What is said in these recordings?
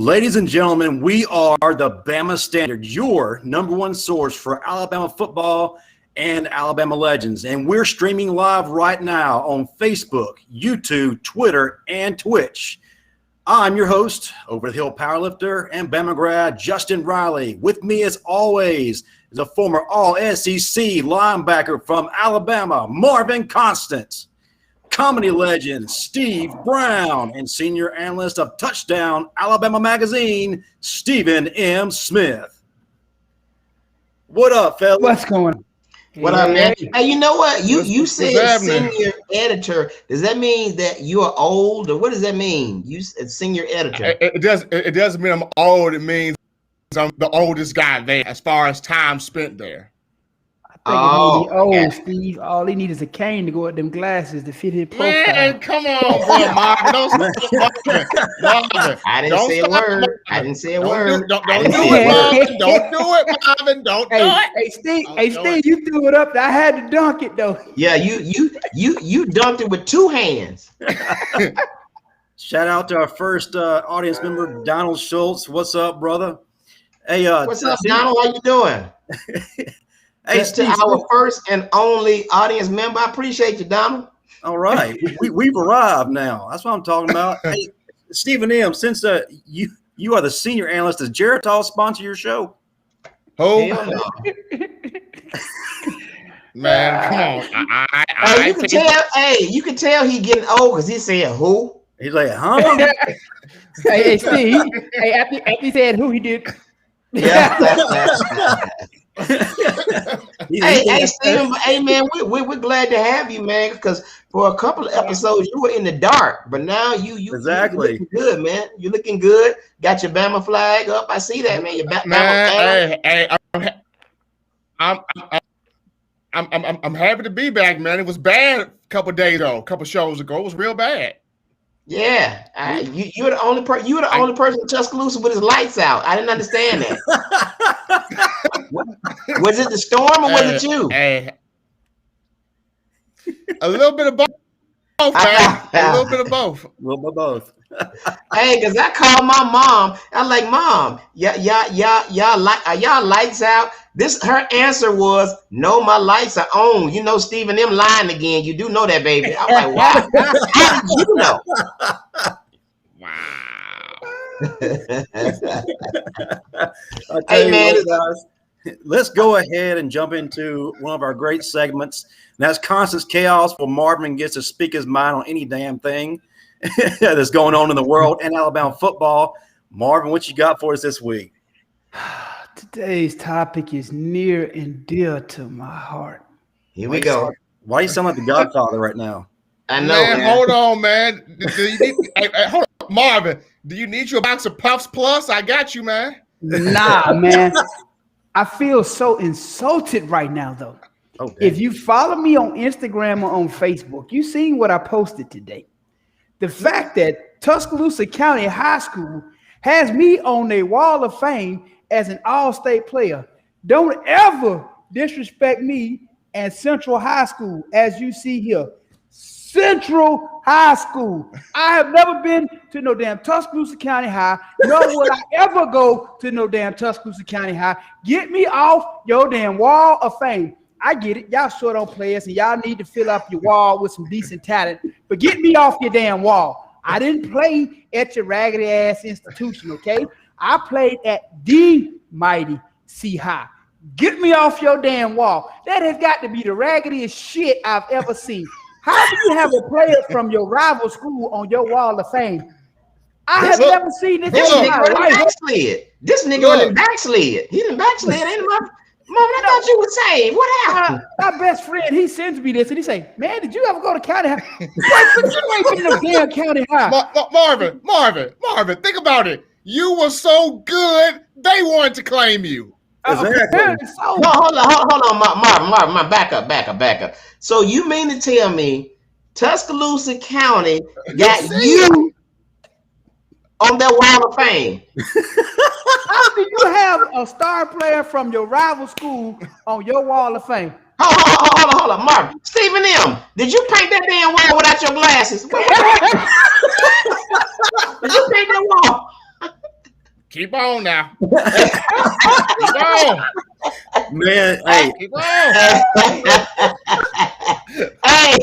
Ladies and gentlemen, we are the Bama Standard, your number one source for Alabama football and Alabama legends. And we're streaming live right now on Facebook, YouTube, Twitter, and Twitch. I'm your host, over the hill powerlifter and Bama grad, Justin Riley. With me, as always, is a former All-SEC linebacker from Alabama, Marvin Constant. Comedy legend Steve Brown, and senior analyst of Touchdown Alabama Magazine, Stephen M. Smith. What up, fellas? What's going on? What up, man? Hey, you know what? You said senior editor. Does that mean that you are old, or what does that mean? You said senior editor. It doesn't mean I'm old. It means I'm the oldest guy there as far as time spent there. I think it may be old, Steve. All he needs is a cane to go with them glasses to fit his profile. Man, come on, bro, Marvin. I didn't say a word. I didn't say a word. Don't do it, Marvin. Don't do it, Marvin. Don't do it. Hey, Steve, you threw it up. I had to dunk it though. Yeah, you dunked it with two hands. Shout out to our first audience member, Donald Schultz. What's up, brother? Hey, what's up, Donald? How you doing? Hey, to our first and only audience member. I appreciate you, Donald. All right. We've arrived now. That's what I'm talking about. Hey, Stephen M., since you are the senior analyst, does Geritol sponsor your show? Oh, no. Man, come on. You can tell he getting old because he said who? He's like, huh? hey, Steve. After he said who, he did. Yeah. hey, Stephen, hey man, we're glad to have you, man, because for a couple of episodes you were in the dark, but now you exactly looking good, man. You're looking good. Got your Bama flag up. I see that, man. Your Bama flag. I'm happy to be back, man. It was bad a couple shows ago. It was real bad. Yeah, you're the only person. You were the only person in Tuscaloosa with his lights out. I didn't understand that. Was it the storm or was it you? A little bit of both, man. A little bit of both. A little bit of both. Hey, because I called my mom. I'm like, Mom, y'all lights out. Her answer was, no, my lights are on. You know, Stephen M. lying again. You do know that, baby. I'm like, wow. How did you know? Wow. Hey, man. Guys, let's go ahead and jump into one of our great segments. And that's Constant's Chaos, where Marvin gets to speak his mind on any damn thing that's going on in the world and Alabama football. Marvin, what you got for us this week? Today's topic is near and dear to my heart. Here we go. Why you sound like the Godfather right now? I know, man. Hold on, man. Hold on, Marvin. Do you need your box of Puffs Plus? I got you, man. Nah, man. I feel so insulted right now, though. Oh, if you follow me on Instagram or on Facebook, you seen what I posted today. The fact that Tuscaloosa County High School has me on their wall of fame as an all-state player. Don't ever disrespect me and Central High School, as you see here. Central High School. I have never been to no damn Tuscaloosa County High, nor will I ever go to no damn Tuscaloosa County High. Get me off your damn wall of fame. I get it. Y'all short on players, and y'all need to fill up your wall with some decent talent, but get me off your damn wall. I didn't play at your raggedy-ass institution, okay? I played at the mighty C High. Get me off your damn wall. That has got to be the raggediest shit I've ever seen. How do you have a player from your rival school on your wall of fame? I have never seen this. This nigga backslid. This nigga backslid. He didn't backslid. Mom, I thought you would say, what happened? My best friend, he sends me this, and he say, man, did you ever go to county high? But you ain't been to damn county high. Marvin, think about it. You were so good, they wanted to claim you. Exactly. Hold on, Marvin, back up. So you mean to tell me Tuscaloosa County got you on that wall of fame? How do you have a star player from your rival school on your wall of fame? Hold on, Marvin. Stephen M., did you paint that damn wall without your glasses? Did you paint that wall? Keep on now. Keep on. Man, hey. Keep on. Hey,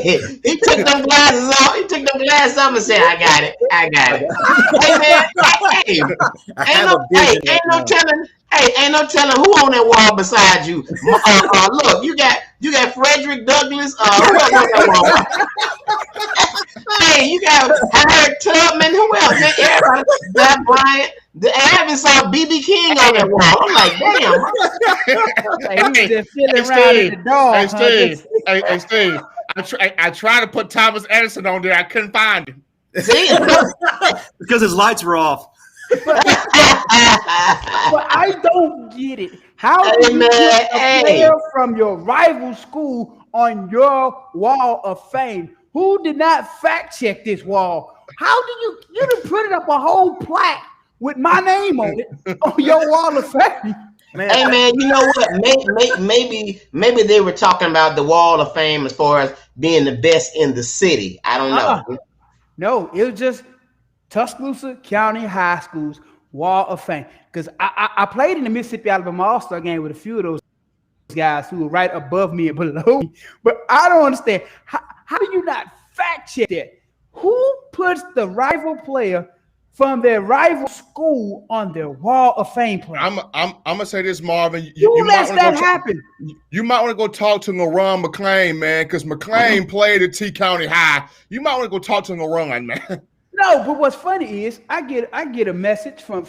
he took them glasses off. He took them glasses off and said, I got it. Hey, man. Ain't no telling who on that wall beside you. Look, you got Frederick Douglass. Who else on that wall? Hey, you got Harriet Tubman. Who else? Man, everybody. That Bryant. I haven't saw B.B. King on that wall. I'm like, damn. He was just sitting around in the dog. Hey, Steve. I tried to put Thomas Edison on there. I couldn't find him. See? Because his lights were off. But I don't get it. How do you put a player from your rival school on your wall of fame? Who did not fact check this wall? How do you done put it up a whole plaque with my name on it on your wall of fame? Man. Hey man, you know what? Maybe they were talking about the wall of fame as far as being the best in the city. I don't know. No, it was just Tuscaloosa County High School's wall of fame. Because I played in the Mississippi Alabama All-Star game with a few of those guys who were right above me and below me. But I don't understand. How do you not fact check that? Who puts the rival player from their rival school on their wall of fame player? I'm gonna say this, Marvin. You let that happen. You might want to go talk to LaRon McClain, man, because McClain played at T County High. You might want to go talk to LaRon, man. No, but what's funny is I get a message from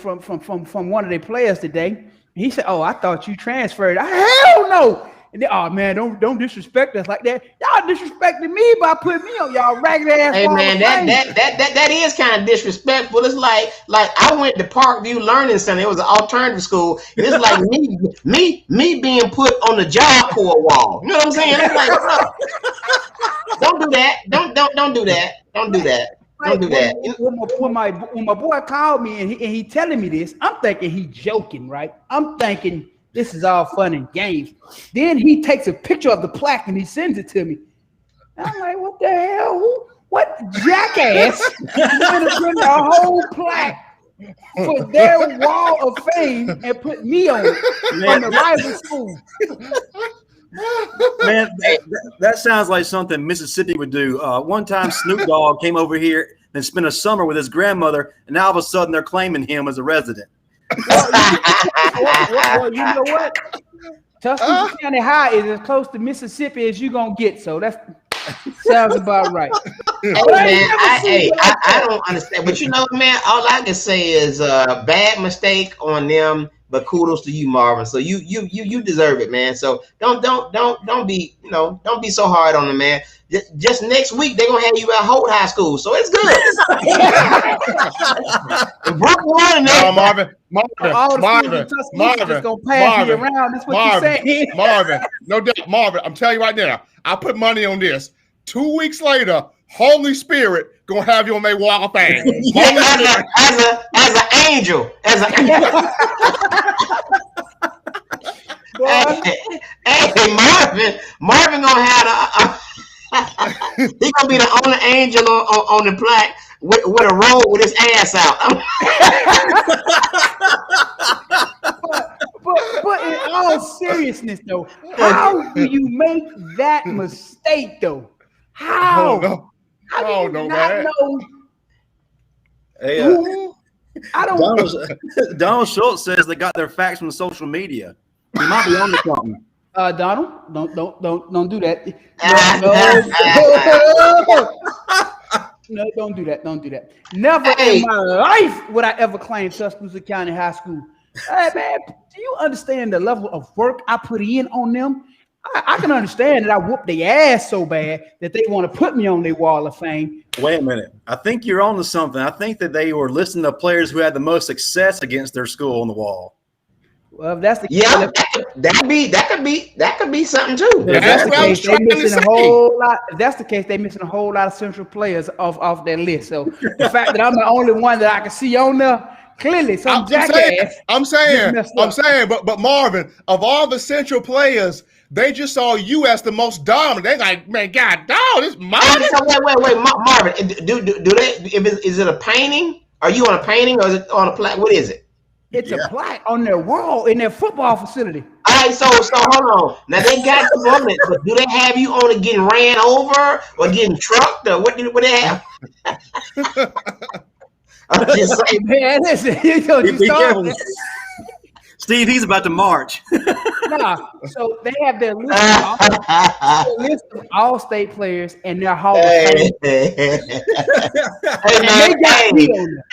one of their players today. He said, "Oh, I thought you transferred." Hell no! And they, oh man, don't disrespect us like that. Y'all disrespecting me by putting me on y'all ragged ass. Hey man, that is kind of disrespectful. It's like I went to Parkview Learning Center. It was an alternative school. And it's like me being put on the Job Corps wall. You know what I'm saying? It's like, bro, don't do that. Don't do that. Don't do that. Don't do that. When my boy called me and he telling me this, I'm thinking he joking, right? I'm thinking this is all fun and games. Then he takes a picture of the plaque and he sends it to me. I'm like, what the hell? What jackass is going to bring a whole plaque for their wall of fame and put me on it from the rival school? Man, that sounds like something Mississippi would do. One time Snoop Dogg came over here and spent a summer with his grandmother, and now all of a sudden they're claiming him as a resident. Well, you know what? Tuscaloosa County High is as close to Mississippi as you're going to get, so that sounds about right. Hey, man, I don't understand. But you know, man, all I can say is bad mistake on them. But kudos to you, Marvin. So you deserve it, man. So don't be don't be so hard on them, man. Just next week they're gonna have you at Holt High School, so it's good. Marvin. No doubt, Marvin. I'm telling you right now. I put money on this. 2 weeks later, Holy Spirit gonna have you on their wall of fame. As an angel. Hey, Marvin gonna have he gonna be the only angel on the plaque with a robe with his ass out. but in all seriousness though, how do you make that mistake though? How? How do you not know? Hey, I don't. Donald Schultz says they got their facts from social media. He might be on to something. Donald, don't do that. No, don't do that. Don't do that. Never in my life would I ever claim Tuscaloosa County High School. Hey man, do you understand the level of work I put in on them? I can understand that I whooped their ass so bad that they want to put me on their wall of fame. Wait a minute. I think you're on to something. I think that they were listening to players who had the most success against their school on the wall. Well, if that's the case, that could be something too. If that's the case, they're missing a whole lot. If that's the case, they're missing a whole lot of central players off that list. So the fact that I'm the only one that I can see on there, clearly some jackass. I'm saying, but Marvin, of all the central players, they just saw you as the most dominant. They like, man, God, dog, this Marvin. Wait, Marvin. Do they? Is it a painting? Are you on a painting or is it on a plaque? What is it? It's a plaque on their wall in their football facility. All right, so hold on. Now they got you on it, but do they have you on it getting ran over or getting trucked or what they have? I'm just saying, man. Listen, be careful. Steve, he's about to march. So they have their list of all-state players and their Hall of Fame.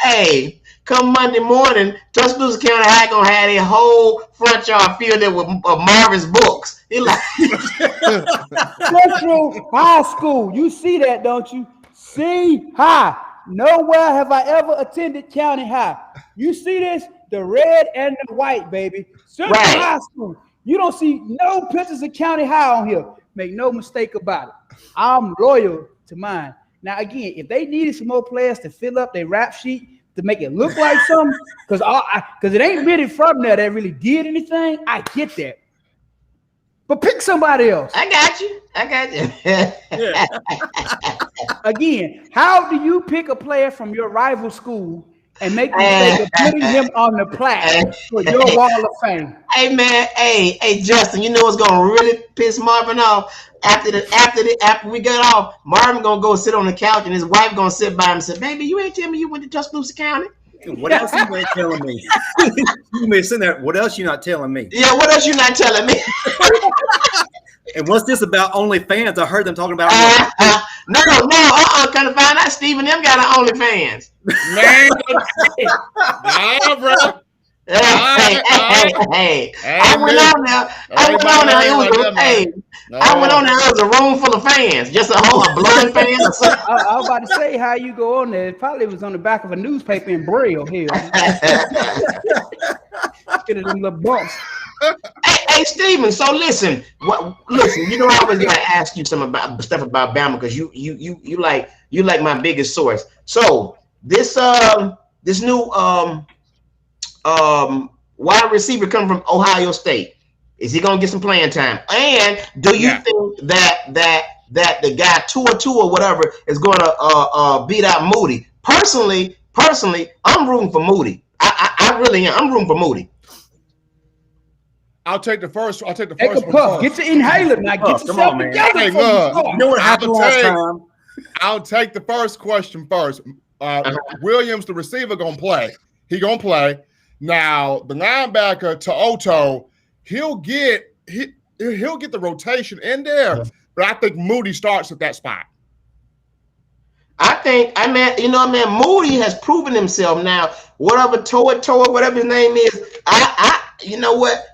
Hey, come Monday morning, Tuscaloosa County High gonna have a whole front yard filled in with Marvin's books. He like Central High School. You see that, don't you? See high. Nowhere have I ever attended County High. You see this? The red and the white, baby. Central High School. You don't see no pictures of County High on here. Make no mistake about it. I'm loyal to mine. Now, again, if they needed some more players to fill up their rap sheet to make it look like something, because it ain't really from there that really did anything, I get that. But pick somebody else. I got you. Again, how do you pick a player from your rival school and make the mistake of putting him on the plaque for your wall of fame? Hey man, hey Justin, you know what's gonna really piss Marvin off? After we got off, Marvin gonna go sit on the couch and his wife gonna sit by him and say, "Baby, you ain't telling me you went to Tuscaloosa County." What else you ain't telling me? You may sitting there. What else you not telling me? Yeah, what else you not telling me? And what's this about OnlyFans? I heard them talking about. No. Kind of find out Steve and them got an OnlyFans. Man, nah, bro. Hey. I went on there. It was a room full of fans, just a blowing fan. I was about to say how you go on there. It probably was on the back of a newspaper in Braille here. Get them little bumps. Hey, Steven. So listen. You know I was gonna ask you some about stuff about Bama because you like my biggest source. So this new wide receiver coming from Ohio State, is he gonna get some playing time? And do you think that the guy Tua or whatever is gonna beat out Moody? Personally, I'm rooting for Moody. I really am. I'm rooting for Moody. I'll take the first. Take a puff. Get your inhaler now. Get yourself together. Hey, you know what happened last time? I'll take the first question first. Williams, the receiver, gonna play. He gonna play. Now the linebacker To'oto, he'll get the rotation in there, but I think Moody starts at that spot. Moody has proven himself now. Whatever Toa, whatever his name is, you know what?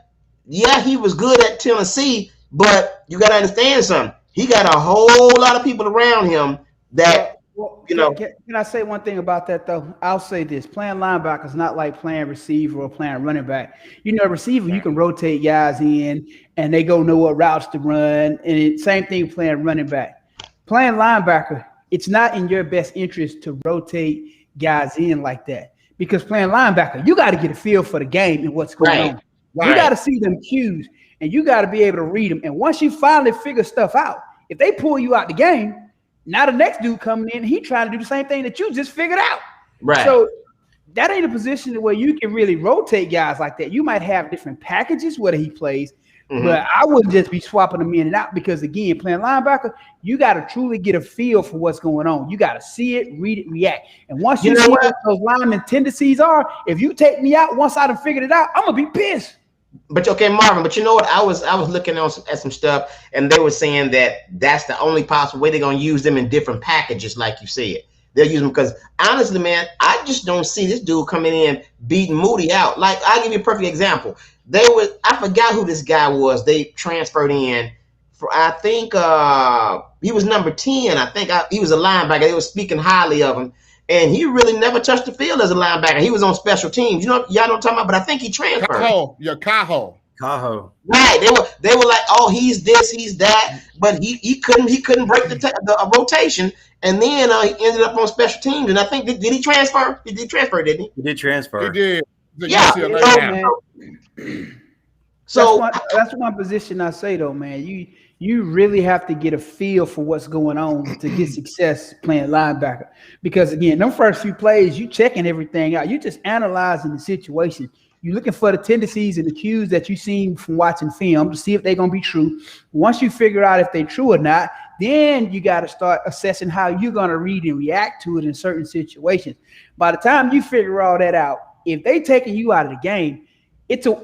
Yeah, he was good at Tennessee, but you got to understand something. He got a whole lot of people around him that, Can I say one thing about that, though? I'll say this. Playing linebacker is not like playing receiver or playing running back. Receiver, you can rotate guys in, and they go know what routes to run, and same thing playing running back. Playing linebacker, it's not in your best interest to rotate guys in like that because playing linebacker, you got to get a feel for the game and what's going on. Right. You got to see them cues, and you got to be able to read them. And once you finally figure stuff out, if they pull you out the game, now the next dude coming in, he trying to do the same thing that you just figured out. Right. So that ain't a position where you can really rotate guys like that. You might have different packages where he plays, but I wouldn't just be swapping them in and out because, again, playing linebacker, you got to truly get a feel for what's going on. You got to see it, read it, react. And once you see what those lineman tendencies are, if you take me out once I done figured it out, I'm going to be pissed. But okay, Marvin. But you know what? I was looking at some stuff, and they were saying that that's the only possible way they're gonna use them in different packages, like you said. They'll use them because honestly, man, I just don't see this dude coming in beating Moody out. Like I'll give you a perfect example. I forgot who this guy was. They transferred in for I think he was number 10. I think he was a linebacker. They were speaking highly of him. And he really never touched the field as a linebacker. He was on special teams. Y'all know what I'm talking about, but I think he transferred. Cajo. Right. They were like, oh, he's this, he's that, but he couldn't break the rotation. And then he ended up on special teams. And I think did he transfer? He did transfer, didn't he? He did transfer. He did. Yeah. So that's one position I say though, man. You really have to get a feel for what's going on to get success playing linebacker. Because again, them first few plays, you checking everything out. You just analyzing the situation. You're looking for the tendencies and the cues that you've seen from watching film to see if they're going to be true. Once you figure out if they're true or not, then you got to start assessing how you're going to read and react to it in certain situations. By the time you figure all that out, if they taking you out of the game,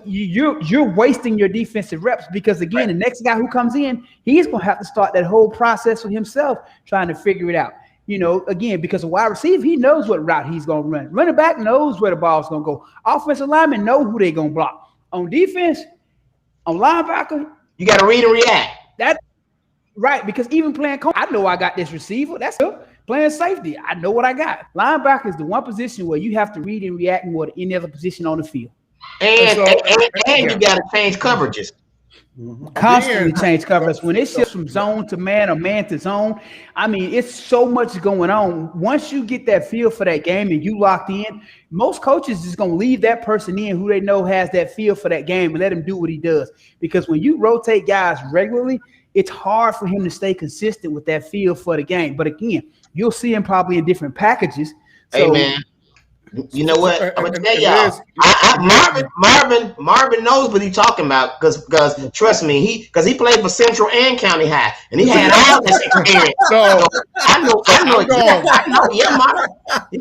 you're wasting your defensive reps, because again, the next guy who comes in, he's going to have to start that whole process for himself, trying to figure it out. Again, because a wide receiver, he knows what route he's going to run. Running back knows where the ball's going to go. Offensive linemen know who they're going to block. On defense, on linebacker, you got to read and react. Right, because even playing corner, I know I got this receiver. That's good. Playing safety, I know what I got. Linebacker is the one position where you have to read and react more than any other position on the field. And you got to change coverages. Constantly change coverage. When it shifts from zone to man or man to zone, I mean, it's so much going on. Once you get that feel for that game and you locked in, most coaches is going to leave that person in who they know has that feel for that game and let him do what he does. Because when you rotate guys regularly, it's hard for him to stay consistent with that feel for the game. But again, you'll see him probably in different packages. Hey, man. You know what? I'm gonna tell y'all. Marvin knows what he's talking about, because trust me, he played for Central and County High, and he had all this experience. So I know. Yeah, Marvin.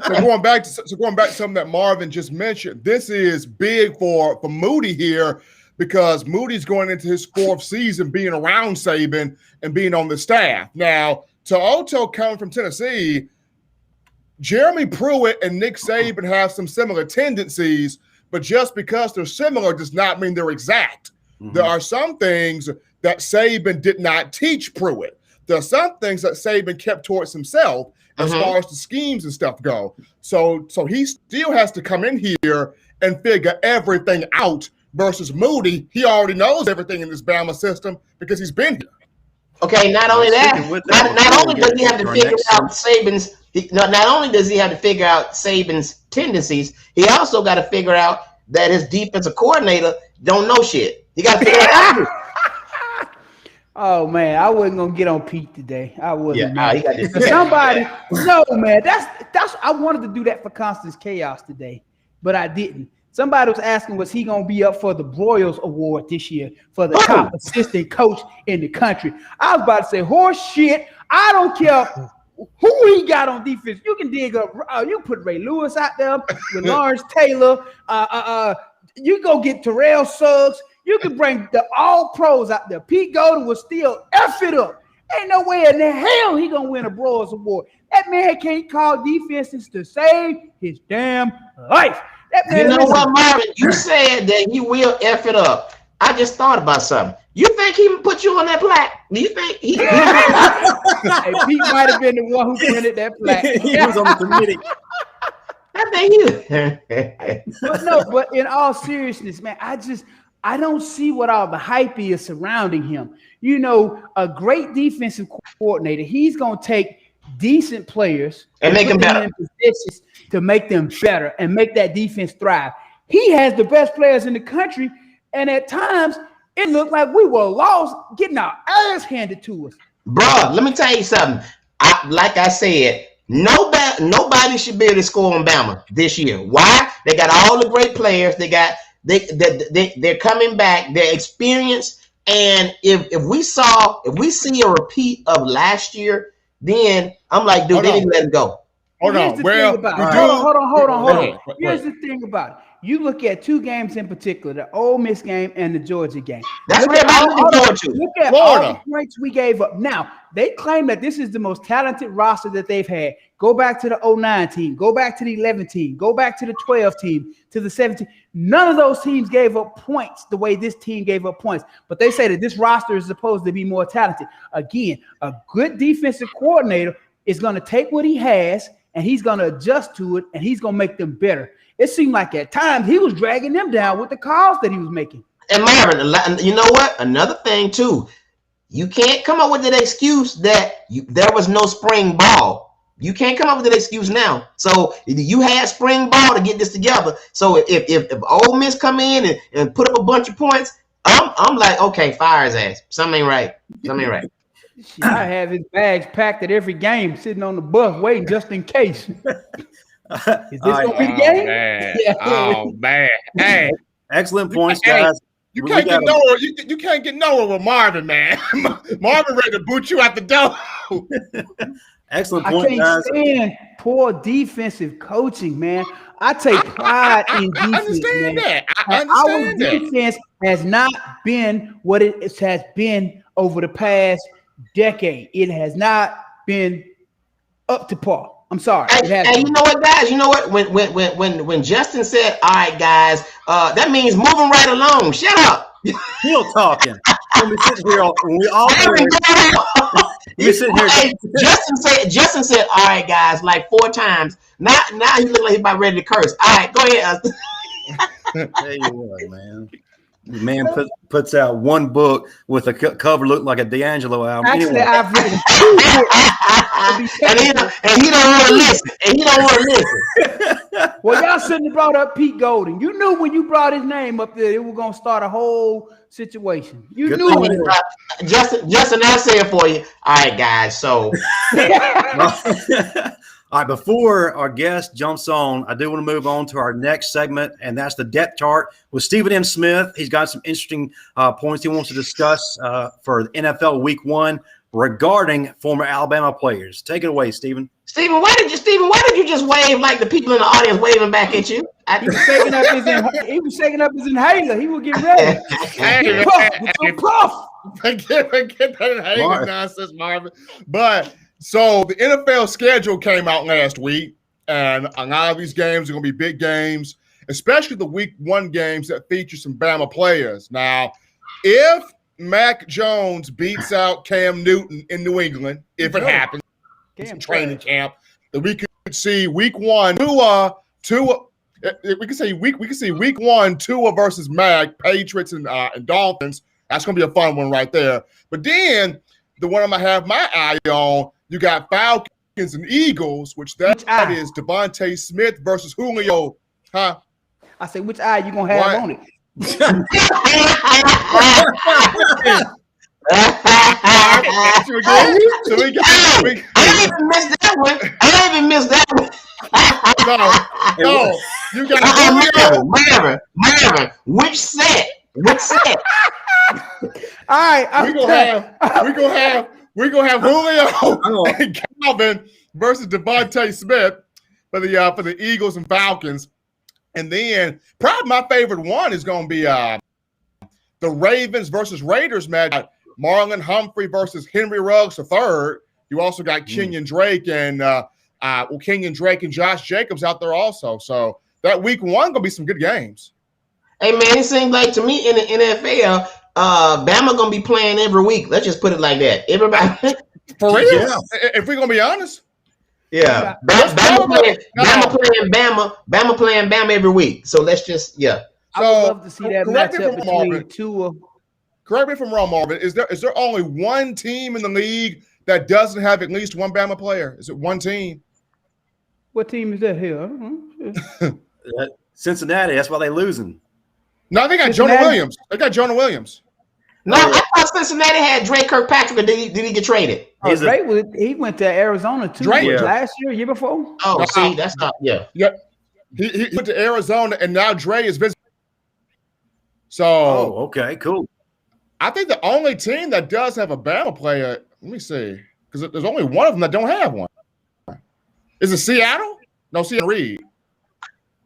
So going back to something that Marvin just mentioned, this is big for Moody here, because Moody's going into his 4th season being around Saban and being on the staff. Now, To'oto coming from Tennessee, Jeremy Pruitt and Nick Saban have some similar tendencies, but just because they're similar does not mean they're exact. Mm-hmm. There are some things that Saban did not teach Pruitt. There are some things that Saban kept towards himself as far as the schemes and stuff go. So he still has to come in here and figure everything out, versus Moody. He already knows everything in this Bama system because he's been here. Okay, not only that, not only does he have to figure out Saban's not only does he have to figure out Saban's tendencies, he also got to figure out that his defensive coordinator don't know shit. He got to figure it out. Oh man, I wasn't gonna get on Pete today. I wasn't. Yeah, he got this. Somebody, no man, that's. I wanted to do that for Constance Chaos today, but I didn't. Somebody was asking, was he gonna be up for the Broyles Award this year for the top assistant coach in the country? I was about to say, horse shit. I don't care who he got on defense. You can dig up. You put Ray Lewis out there with Lawrence Taylor. You go get Terrell Suggs. You can bring the all pros out there. Pete Golden will still F it up. Ain't no way in the hell he gonna win a Broyles Award. That man can't call defenses to save his damn life. That man, you know what, Marvin? You said that he will F it up. I just thought about something. You think he put you on that plaque? Do you think he? Hey, Pete might have been the one who printed that plaque. He was on the committee. I think you. But in all seriousness, man, I don't see what all the hype is surrounding him. You know, a great defensive coordinator, he's gonna take decent players and make them better in positions to make them better and make that defense thrive. He has the best players in the country, and at times it looked like we were lost, getting our ass handed to us. Bro, let me tell you something. Like I said, nobody should be able to score on Bama this year. Why? They got all the great players. They're coming back. They're experienced. And if we see a repeat of last year, then I'm like, dude, they didn't let it go. Hold on. Here's the thing about it. You look at two games in particular, the Ole Miss game and the Georgia game. That's what I'm looking forward to. Look at all the points we gave up. Now, they claim that this is the most talented roster that they've had. Go back to the 09 team. Go back to the 11 team. Go back to the 12 team, to the 17. None of those teams gave up points the way this team gave up points. But they say that this roster is supposed to be more talented. Again, a good defensive coordinator is going to take what he has and he's going to adjust to it and he's going to make them better. It seemed like at times he was dragging them down with the calls that he was making. And Marvin, you know what? Another thing too, you can't come up with an excuse that there was no spring ball. You can't come up with an excuse now. So you had spring ball to get this together. So if Ole Miss come in and put up a bunch of points, I'm like, okay, fire his ass. Something ain't right. I have his bags packed at every game, sitting on the bus waiting just in case. Is this gonna be the game? Man. Yeah. Oh man! Hey, Excellent points, guys. You can't get nowhere. You can't get nowhere with Marvin, man. Marvin ready to boot you out the door. Excellent point, guys. I can't stand poor defensive coaching, man. I take pride in defense. I understand that. Our defense has not been what it has been over the past decade. It has not been up to par. I'm sorry. And you know what, guys? You know what? When Justin said, "All right, guys," that means moving right along. Shut up. Still talking. When we sit here, Hey, Justin said, "All right, guys," like 4 times. Now he look like he's about ready to curse. All right, go ahead. Tell you what, man. The man puts out one book with a cover look like a D'Angelo album. Actually, anyway. I've written 2 books. and he don't want to listen. Well, y'all shouldn't have brought up Pete Golding. You knew when you brought his name up there, it was going to start a whole situation. You knew it. Justin, I'll say it for you. All right, guys. So, all right, before our guest jumps on, I do want to move on to our next segment, and that's the depth chart with Stephen M. Smith. He's got some interesting points he wants to discuss for NFL Week 1 regarding former Alabama players. Take it away, Stephen. Stephen, why did you just wave like the people in the audience waving back at you? He was shaking up his inhaler. He was getting ready. Puff. Forget that inhaler nonsense, Marvin. But so the NFL schedule came out last week, and a lot of these games are going to be big games, especially the Week 1 games that feature some Bama players. Now, if Mac Jones beats out Cam Newton in New England, if it happens, training camp, that we could see Week 1, Tua. We can see Week 1, Tua versus Mac, Patriots and Dolphins. That's going to be a fun one right there. But then the one I'm going to have my eye on, you got Falcons and Eagles, which is Devontae Smith versus Julio. Huh? I say, which eye you going to have on it? I didn't even miss that one. No, you got Marvin. Which set? All right, we're gonna have Julio and Calvin versus Devontae Smith for the Eagles and Falcons, and then probably my favorite one is gonna be the Ravens versus Raiders match. Marlon Humphrey versus Henry Ruggs III. You also got Kenyon Drake and Josh Jacobs out there also. So that Week 1 gonna be some good games. Hey man, it seems like to me in the NFL, Bama gonna be playing every week. Let's just put it like that. Everybody, for real. Yeah. If we're gonna be honest, yeah. Bama playing Bama every week. So let's just I would love to see that matchup between Tua. Correct me if I'm wrong, Marvin. Is there only one team in the league that doesn't have at least one Bama player? Is it one team? What team is that here? Cincinnati. That's why they're losing. No, they got Jonah Williams. No, I thought Cincinnati had Drake Kirkpatrick. Or did he get traded? He went to Arizona too. Last year before. Oh, see, that's not. Yeah. He went to Arizona, and now Dre is visiting. So, okay, cool. I think the only team that does have a Bama player, let me see, because there's only one of them that don't have one. Is it Seattle? No, Seattle Reed.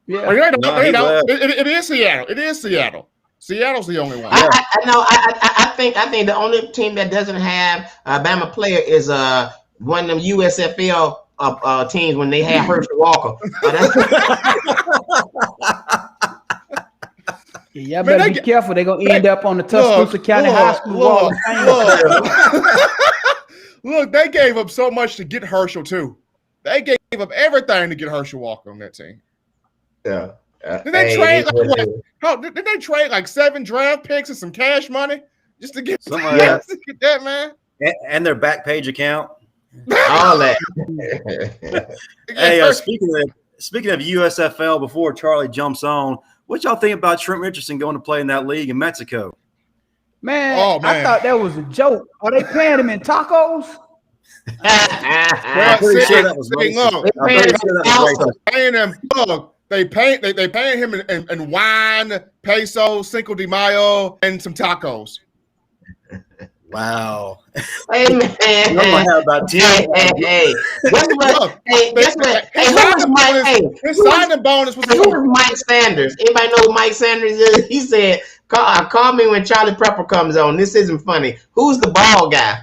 Yeah. It is Seattle. It is Seattle. Seattle's the only one. I think the only team that doesn't have a Bama player is one of them USFL teams when they had Herschel Walker. Y'all better be careful. They're going to end up on the Tuscaloosa County High School Wall of Fame. Look, they gave up so much to get Herschel, too. They gave up everything to get Herschel Walker on that team. Yeah. Did they trade like 7 draft picks and some cash money just to get that, man? And their back page account. All that. Hey, speaking of USFL, before Charlie jumps on, what y'all think about Trent Richardson going to play in that league in Mexico? Man, I thought that was a joke. Are they paying him in tacos? I'm pretty sure that was racist. they paying him in wine, pesos, Cinco de Mayo, and some tacos. Wow. Hey man, I'm gonna have about 10. Hey, guess what? Hey, who was Mike? Hey, his signing bonus was. Who was Mike Sanders? Anybody know who Mike Sanders is? He said, "Call me when Charlie Peprah comes on." This isn't funny. Who's the bald guy?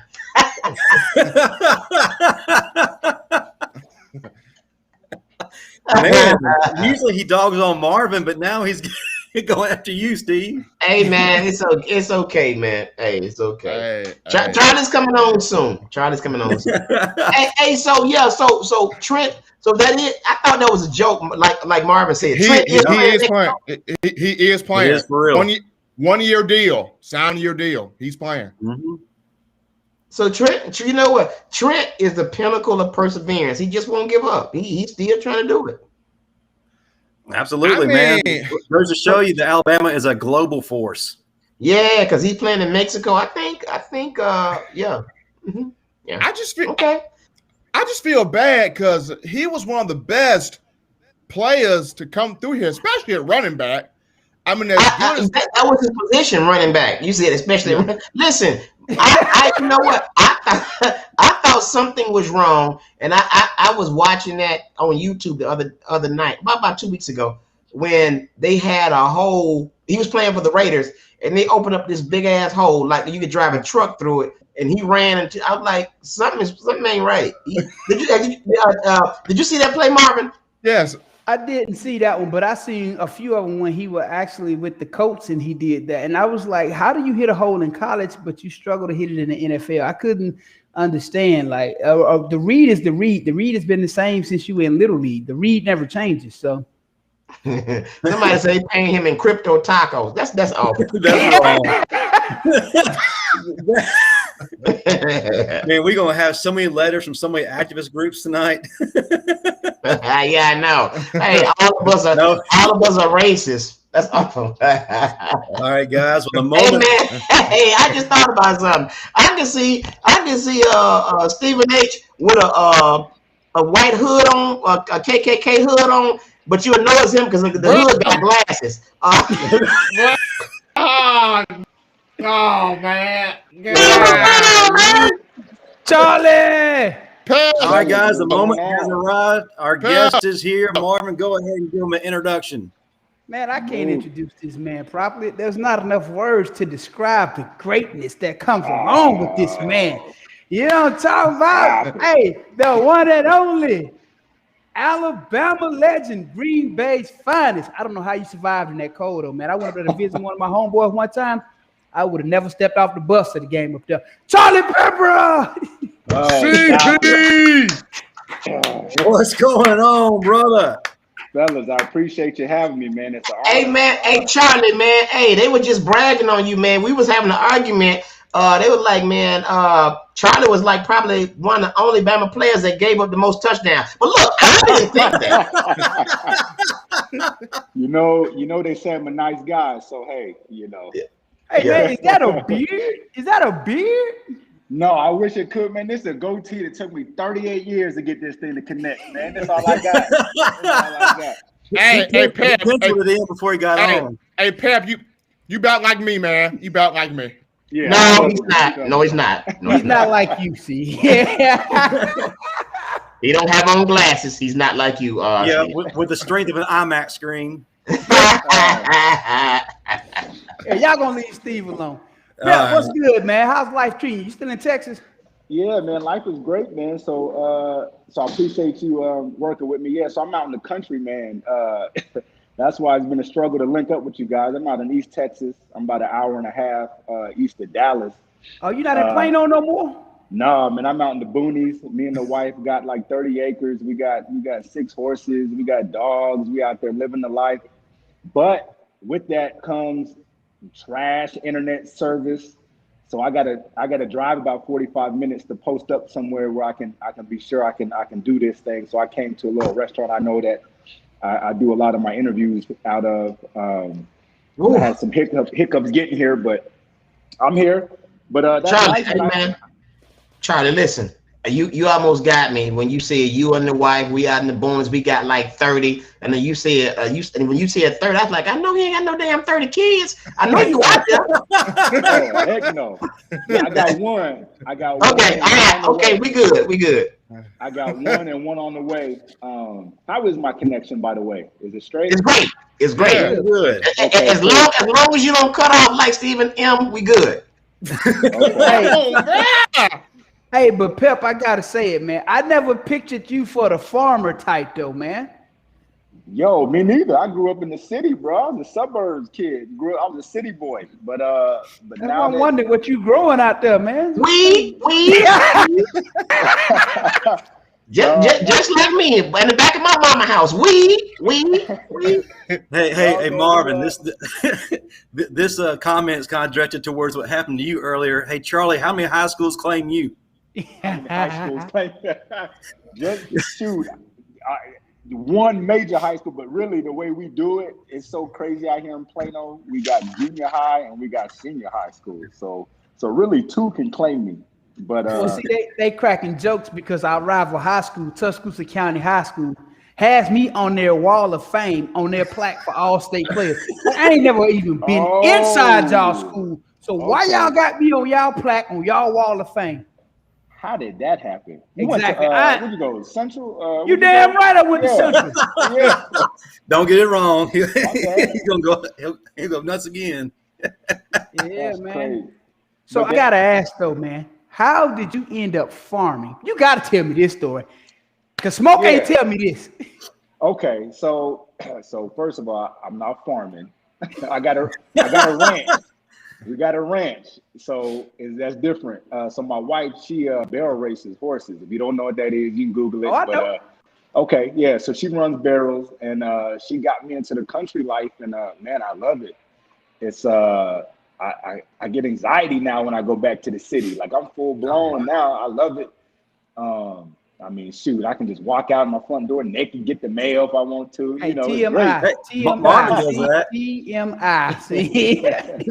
Man, usually he dogs on Marvin, but now he's going after you, Steve. Hey man, it's okay, man. Hey, it's okay. Charlie's coming on soon. So Trent. So that is. I thought that was a joke, like Marvin said. Trent he is playing. He is playing. It is for real. 1 year deal, sign year deal. He's playing. Mm-hmm. So Trent, you know what? Trent is the pinnacle of perseverance. He just won't give up. He's still trying to do it. Absolutely, man. Goes to show you that Alabama is a global force. Yeah, because he's playing in Mexico. I think. Yeah. Mm-hmm. Yeah. I just feel bad because he was one of the best players to come through here, especially at running back. I mean, that was his position, running back. You said, especially. Yeah. Listen, I you know what? I thought something was wrong, and I was watching that on YouTube the other night, about 2 weeks ago, when they had a hole. He was playing for the Raiders, and they opened up this big ass hole, like you could drive a truck through it. And he ran into. I was like, something ain't right. Did you see that play, Marvin? Yes. I didn't see that one, but I seen a few of them when he was actually with the Colts and he did that. And I was like, how do you hit a hole in college, but you struggle to hit it in the NFL? I couldn't understand. Like the read is the read. The read has been the same since you were in Little League. The read never changes. So somebody say paying him in crypto tacos. That's awful. Man, we're gonna have so many letters from so many activist groups tonight. Yeah, I know. Hey, all of us are racist. That's awful. All right, guys. Well, the moment. Hey, man. Hey, I just thought about something. I can see Stephen H. with a white hood on, a KKK hood on, but you'll know it's him because the hood got glasses. Oh man. Charlie. All right, guys. The moment has arrived. Our guest is here. Marvin, go ahead and give him an introduction. Man, I can't introduce this man properly. There's not enough words to describe the greatness that comes along with this man. You know what I'm talking about? Hey, the one and only Alabama legend, Green Bay's finest. I don't know how you survived in that cold, though, man. I went up there to visit one of my homeboys one time. I would have never stepped off the bus to the game up there. Charlie Peprah! What's going on, brother? Fellas, I appreciate you having me, man. It's an honor. Hey, man. Hey, Charlie, man. Hey, they were just bragging on you, man. We was having an argument. They were like, man, Charlie was like probably one of the only Bama players that gave up the most touchdowns. But look, I didn't think that. You know, they say I'm a nice guy, so hey, you know. Hey, man, is that a beard? Is that a beard? No, I wish it could, man. This is a goatee that took me 38 years to get this thing to connect, man. That's all I got. Hey, Pep. Before he got on. Hey, Pep, you about like me, man. You about like me. Yeah. No, he's not. No, he's not. No, he's not like you, see. He don't have on glasses. He's not like you. Yeah, with the strength of an IMAX screen. Yeah, y'all gonna leave Steve alone. Yeah, what's good, man? How's life treating you? You still in Texas? Yeah, man, life is great, man. So I appreciate you working with me. Yeah, so I'm out in the country, man. That's why it's been a struggle to link up with you guys. I'm out in East Texas. I'm about an hour and a half east of Dallas. Oh, you not in Plano no more? No, man, I'm out in the boonies. Me and the wife got like 30 acres. We got 6 horses. We got dogs. We out there living the life. But with that comes trash internet service. So I gotta drive about 45 minutes to post up somewhere where I can be sure I can do this thing. So I came to a little restaurant I know that I do a lot of my interviews out of. I had some hiccups getting here, but I'm here. But Charlie, hey man, Charlie, listen. You almost got me when you said you and the wife, we out in the boonies, we got like 30, and then you said and when you said 30, I was like, I know he ain't got no damn 30 kids. I know you out there. Oh, heck no. Yeah, I got one. Okay, okay, we good. I got one and one on the way. How is my connection, by the way? Is it straight? It's great. It's great. Yeah, good. Okay, as long as you don't cut off like Stephen M, we good. Okay. Hey, but Pep, I gotta say it, man. I never pictured you for the farmer type, though, man. Yo, me neither. I grew up in the city, bro. I was a suburbs kid. I was a city boy. But now I'm wondering what you growing out there, man. We just like me in the back of my mama house. We. Hey, Marvin. This comment is kind of directed towards what happened to you earlier. Hey, Charlie, how many high schools claim you? high schools. Just shoot. One major high school, but really the way we do it is so crazy out here in Plano. We got junior high and we got senior high school. So really two can claim me. But well, see, they cracking jokes because our rival high school, Tuscaloosa County High School, has me on their wall of fame, on their plaque for all state players. I ain't never even been inside y'all school. So why y'all got me on y'all plaque, on y'all wall of fame? How did that happen? Exactly. Where'd you go? Central? You damn right I went to Central. Yeah. Don't get it wrong. Okay. He'll go nuts again. Yeah, That's man. crazy. So I gotta ask though, man, how did you end up farming? You gotta tell me this story. Cause Smoke ain't tell me this. Okay, so first of all, I'm not farming. I got a ranch. We got a ranch, so that's different. So my wife, she barrel races horses. If you don't know what that is, you can Google it. Oh, I know. Okay, yeah. So she runs barrels, and she got me into the country life, and man, I love it. It's I get anxiety now when I go back to the city. Like I'm full blown now. I love it. I mean, shoot, I can just walk out my front door naked, get the mail if I want to. Hey, you know, TMI. it's great. Marvin does that. TMI. See?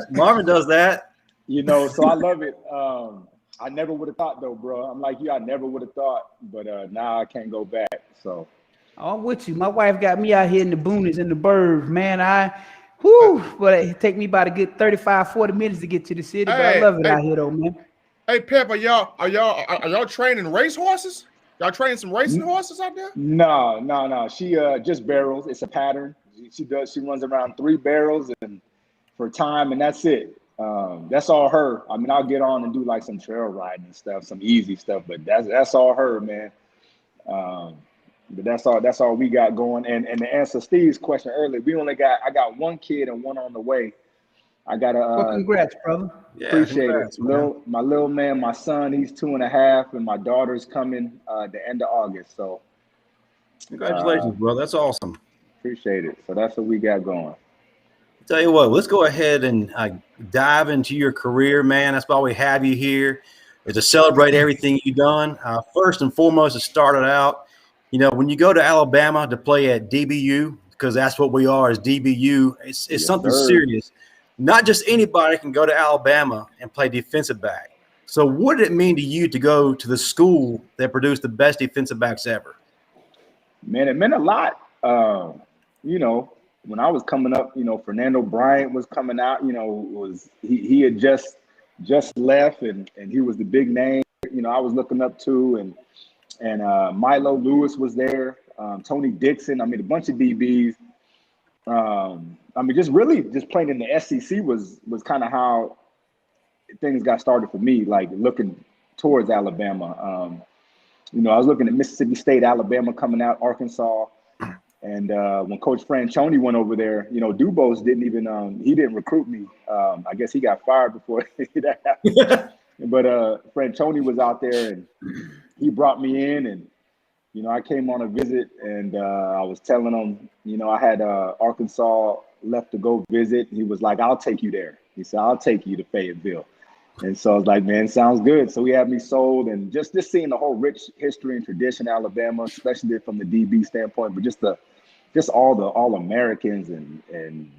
Marvin does that. You know, so I love it. I never would have thought though, bro. I'm like you, I never would have thought, but now I can't go back. So I'm with you. My wife got me out here in the boonies, in the burbs, man. But it take me about a good 35, 40 minutes to get to the city. But I love it out here though, man. Hey, Pep, are y'all training race horses? Y'all training some racing horses out there? No. She just barrels. It's a pattern. She runs around 3 barrels and for time, and that's it. That's all her. I mean, I'll get on and do like some trail riding and stuff, some easy stuff, but that's all her, man. But that's all we got going. And to answer Steve's question earlier, I got 1 kid and 1 on the way. I got Well, congrats, brother. Yeah, appreciate congrats, it. man. My little man, my son, he's 2.5, and my daughter's coming the end of August. So Congratulations, bro. That's awesome. appreciate it. So that's what we got going. Tell you what, let's go ahead and dive into your career, man. That's why we have you here, is to celebrate everything you've done. First and foremost, it started out, when you go to Alabama to play at DBU, because that's what we are, is DBU. It's Yes, something sir. serious. Not just anybody can go to Alabama and play defensive back. So what did it mean to you to go to the school that produced the best defensive backs ever? Man, it meant a lot. When I was coming up, Fernando Bryant was coming out. He had just left, and he was the big name. I was looking up to, and Milo Lewis was there. Tony Dixon. I mean, a bunch of DBs. Just playing in the SEC was kind of how things got started for me, like looking towards Alabama. I was looking at Mississippi State, Alabama coming out, Arkansas. And when Coach Franchione went over there, Dubose he didn't recruit me. I guess he got fired before that happened. But Franchione was out there, and he brought me in, and I came on a visit, and I was telling him, I had Arkansas left to go visit. He was like, I'll take you there. He said, I'll take you to Fayetteville. And so I was like, man, sounds good. So he had me sold, and just seeing the whole rich history and tradition of Alabama, especially from the DB standpoint, but just all the All-Americans and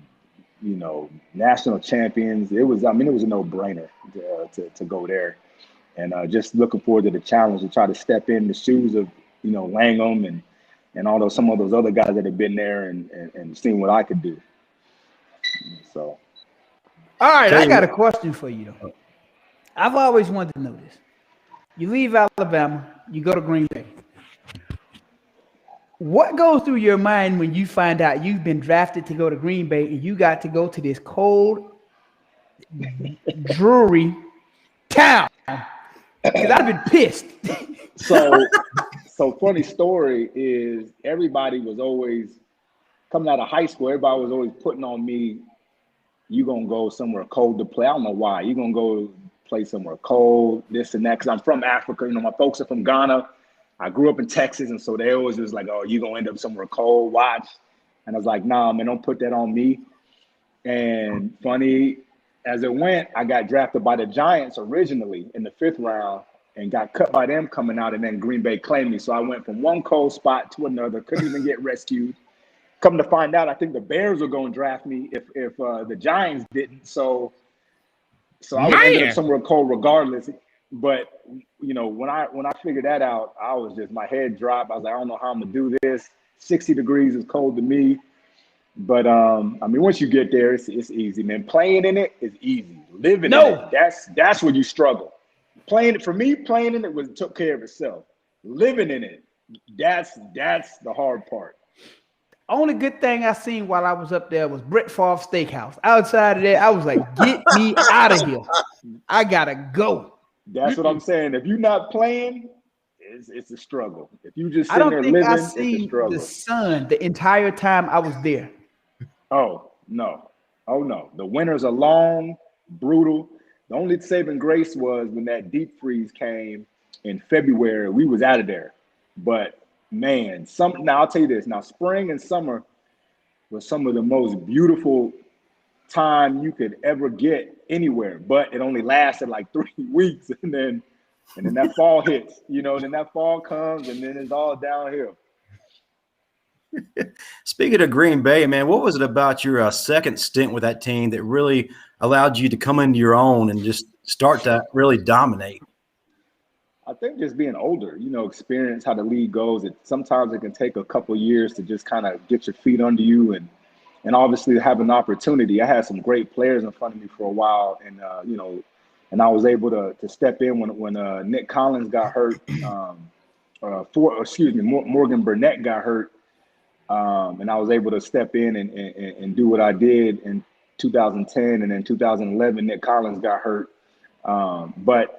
national champions. It was a no-brainer to go there. and just looking forward to the challenge to try to step in the shoes of, you know, Langham and all those, some of those other guys that have been there and seeing what I could do. So. All right, I got a question for you, though. I've always wanted to know this. You leave Alabama, you go to Green Bay. What goes through your mind when you find out you've been drafted to go to Green Bay and you got to go to this cold, dreary town? Because I've been pissed. So funny story is everybody was always coming out of high school. Everybody was always putting on me, you gonna go somewhere cold to play. I don't know why. You gonna go play somewhere cold, this and that. Because I'm from Africa. You know, my folks are from Ghana. I grew up in Texas, and so they always was like, "Oh, you gonna end up somewhere cold? Watch." And I was like, "Nah, man, don't put that on me." And funny as it went, I got drafted by the Giants originally in the 5th round, and got cut by them coming out, and then Green Bay claimed me. So I went from one cold spot to another. Couldn't even get rescued. Come to find out, I think the Bears were going to draft me if the Giants didn't. So I would end up somewhere cold regardless. But you know, when I figured that out, I was just, my head dropped. I was like, I don't know how I'm gonna do this. 60 degrees is cold to me. But I mean, once you get there, it's easy, man. Playing in it is easy. Living in it, that's where you struggle. Playing in it took care of itself. Living in it, that's the hard part. Only good thing I seen while I was up there was Brett Favre Steakhouse. Outside of that, I was like, get me out of here. I gotta go. That's what I'm saying. If you're not playing, it's a struggle. If you just sitting there living, it's a struggle. The sun the entire time I was there. Oh no. The winters are long, brutal. The only saving grace was when that deep freeze came in February, we was out of there. But man, now I'll tell you this. Now, spring and summer was some of the most beautiful time you could ever get anywhere, but it only lasted like 3 weeks, and then that fall hits, you know, then that fall comes, and then it's all downhill. Speaking of Green Bay, man, what was it about your second stint with that team that really allowed you to come into your own and just start to really dominate? I think just being older, you know, experience how the league goes. Sometimes it can take a couple of years to just kind of get your feet under you and obviously have an opportunity. I had some great players in front of me for a while, and you know, and I was able to step in when Nick Collins got hurt, Morgan Burnett got hurt, and I was able to step in and do what I did in 2010, and then 2011 Nick Collins got hurt, but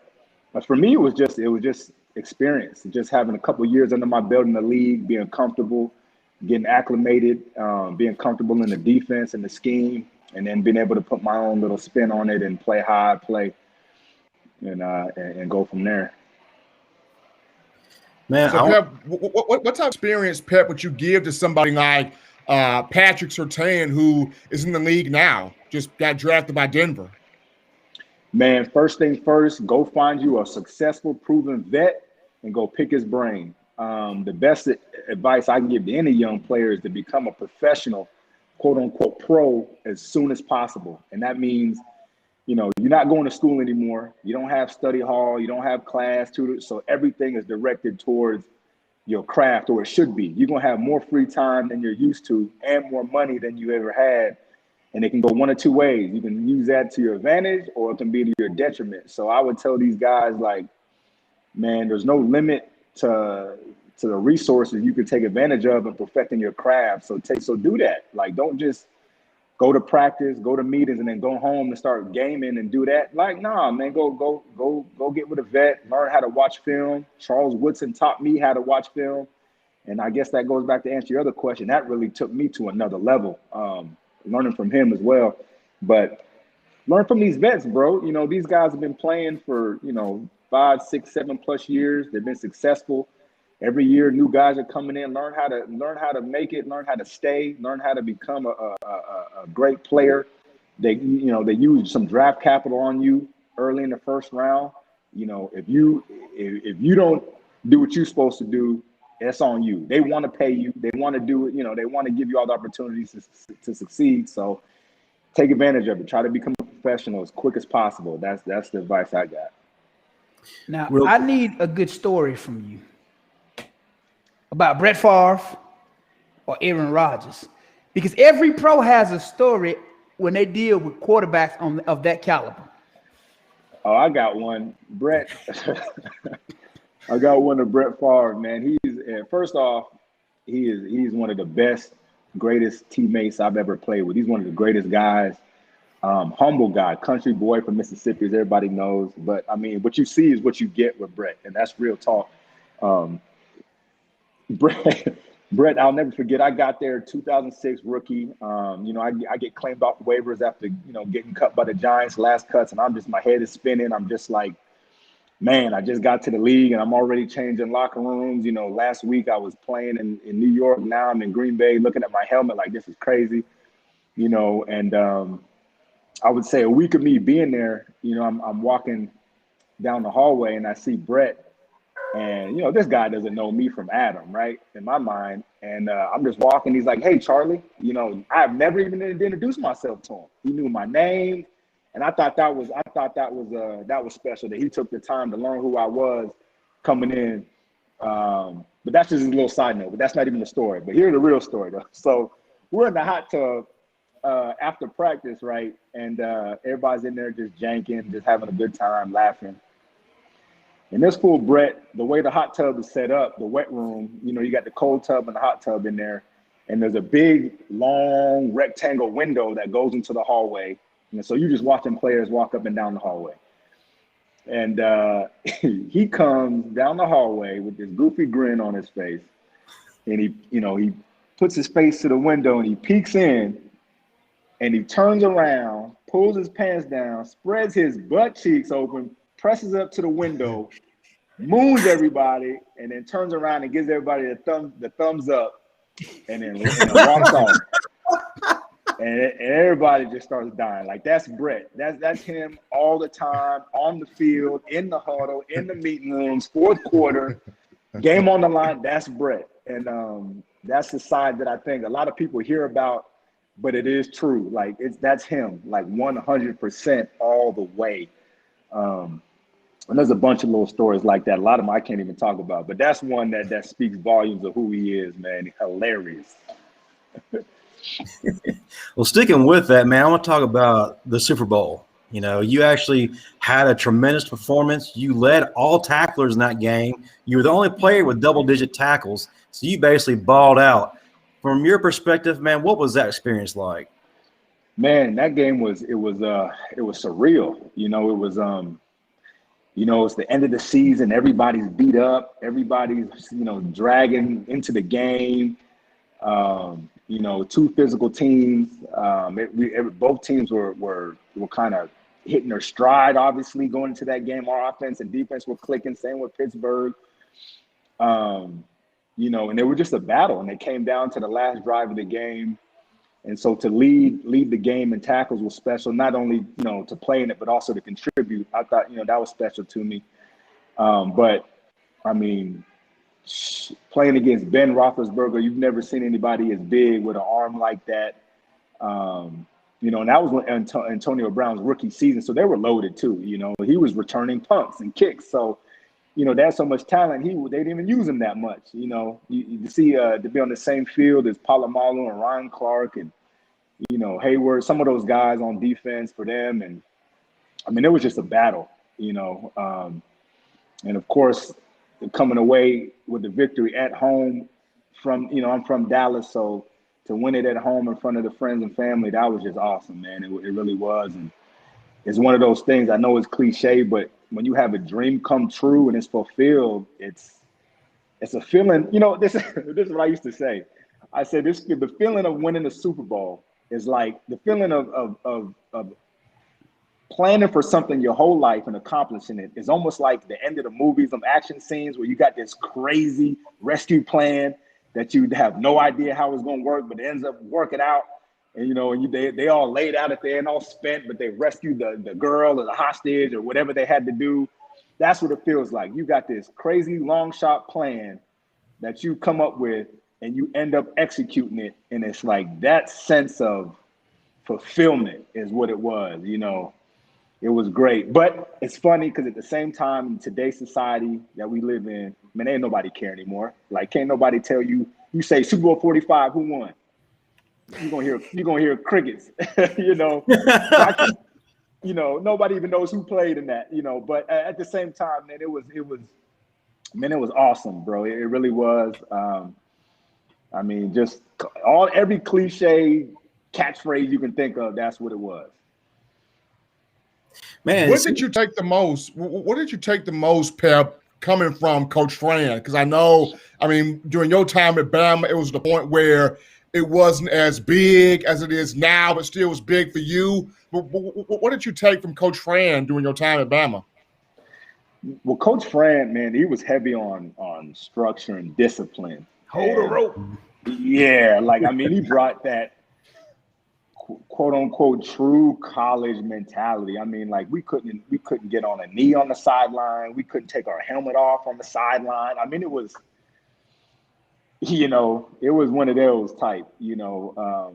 for me it was just experience, just having a couple of years under my belt in the league, being comfortable, getting acclimated, being comfortable in the defense and the scheme, and then being able to put my own little spin on it and play how I play, and go from there. Man, so Pep, what type of experience, Pep, would you give to somebody like Patrick Surtain, who is in the league now, just got drafted by Denver? Man, first things first, go find you a successful, proven vet and go pick his brain. The best advice I can give to any young player is to become a professional, quote unquote, pro as soon as possible. And that means, you know, you're not going to school anymore. You don't have study hall. You don't have class tutors. So everything is directed towards your craft, or it should be. You're going to have more free time than you're used to and more money than you ever had. And it can go one of two ways. You can use that to your advantage, or it can be to your detriment. So I would tell these guys, like, man, there's no limit to the resources you can take advantage of in perfecting your craft. So do that. Like, don't just go to practice, go to meetings, and then go home and start gaming and do that. Like, nah, man, go get with a vet, learn how to watch film. Charles Woodson taught me how to watch film. And I guess that goes back to answer your other question. That really took me to another level, learning from him as well. But learn from these vets, bro. You know, these guys have been playing for, 5, 6, 7+ years. They've been successful. Every year, new guys are coming in. Learn how to make it. Learn how to stay. Learn how to become a great player. They use some draft capital on you early in the first round. You know, if you don't do what you're supposed to do, it's on you. They want to pay you. They want to do it. You know, they want to give you all the opportunities to succeed. So take advantage of it. Try to become a professional as quick as possible. That's the advice I got. Now, I need a good story from you about Brett Favre or Aaron Rodgers, because every pro has a story when they deal with quarterbacks of that caliber. Oh, I got one, Brett. I got one of Brett Favre, man. First off, he's one of the best, greatest teammates I've ever played with. He's one of the greatest guys. Humble guy, country boy from Mississippi, as everybody knows. But I mean, what you see is what you get with Brett, and that's real talk. Brett, I'll never forget. I got there 2006 rookie. I get claimed off waivers after getting cut by the Giants last cuts, and my head is spinning. I'm just like, man, I just got to the league and I'm already changing locker rooms. Last week I was playing in New York. Now I'm in Green Bay looking at my helmet like this is crazy, and I would say a week of me being there, I'm walking down the hallway and I see Brett, and, this guy doesn't know me from Adam, right? In my mind. And I'm just walking. He's like, hey, Charlie, I've never even introduced myself to him. He knew my name. And I thought that was special that he took the time to learn who I was coming in. But that's just a little side note, but that's not even the story. But here's the real story though. So we're in the hot tub after practice, right? And everybody's in there just janking, just having a good time, laughing. And this fool, Brett, the way the hot tub is set up, the wet room, you got the cold tub and the hot tub in there. And there's a big, long rectangle window that goes into the hallway. And so you're just watching players walk up and down the hallway. And he comes down the hallway with this goofy grin on his face. And he puts his face to the window and he peeks in and he turns around, pulls his pants down, spreads his butt cheeks open, presses up to the window, moons everybody, and then turns around and gives everybody the thumbs up, and then walks off. And everybody just starts dying. Like, that's Brett. That's him all the time, on the field, in the huddle, in the meeting rooms, fourth quarter, game on the line. That's Brett. And that's the side that I think a lot of people hear about, but it is true. Like, that's him, like 100% all the way. And there's a bunch of little stories like that. A lot of them I can't even talk about, but that's one that speaks volumes of who he is, man. Hilarious. Well, sticking with that, man, I want to talk about the Super Bowl. You actually had a tremendous performance. You led all tacklers in that game. You were the only player with double-digit tackles, so you basically balled out. From your perspective, man, what was that experience like? Man, that game was surreal. It's the end of the season. Everybody's beat up. Everybody's, dragging into the game. Two physical teams. Both teams were kind of hitting their stride, obviously, going into that game. Our offense and defense were clicking, same with Pittsburgh. And they were just a battle, and it came down to the last drive of the game. And so to lead the game in tackles was special, not only, to play in it, but also to contribute. I thought, that was special to me. But, I mean, playing against Ben Roethlisberger, you've never seen anybody as big with an arm like that. And that was when Antonio Brown's rookie season. So they were loaded too. He was returning punts and kicks. So, they had so much talent. They didn't even use him that much. You see to be on the same field as Polamalu and Ryan Clark and, Hayward, some of those guys on defense for them. And I mean, it was just a battle, and of course, coming away with the victory at home from, I'm from Dallas. So to win it at home in front of the friends and family, that was just awesome, man. It really was. And it's one of those things, I know it's cliche, but when you have a dream come true and it's fulfilled, it's a feeling, this is what I used to say. I said, the feeling of winning the Super Bowl is like the feeling of planning for something your whole life and accomplishing it is almost like the end of the movies, some action scenes where you got this crazy rescue plan that you have no idea how it's going to work, but it ends up working out. And, they all laid out at the end, all spent, but they rescued the girl or the hostage or whatever they had to do. That's what it feels like. You got this crazy long shot plan that you come up with and you end up executing it. And it's like that sense of fulfillment is what it was, It was great. But it's funny because at the same time, in today's society that we live in, man, ain't nobody care anymore. Like, can't nobody tell you, you say Super Bowl 45, who won? You're gonna hear crickets, you know. You know, nobody even knows who played in that, you know. But at the same time, man, it was awesome, bro. It really was. I mean, just every cliche catchphrase you can think of, that's what it was. Man, what did you take the most? What did you take the most, Pep, coming from Coach Fran? Because I know, I mean, during your time at Bama, it was the point where it wasn't as big as it is now, but still was big for you. But what did you take from Coach Fran during your time at Bama? Well, Coach Fran, man, he was heavy on structure and discipline. Hold a rope. Yeah, like, I mean, he brought that quote unquote true college mentality. I mean, like, we couldn't get on a knee on the sideline. We couldn't take our helmet off on the sideline. I mean, it was, you know, it was one of those type, you know,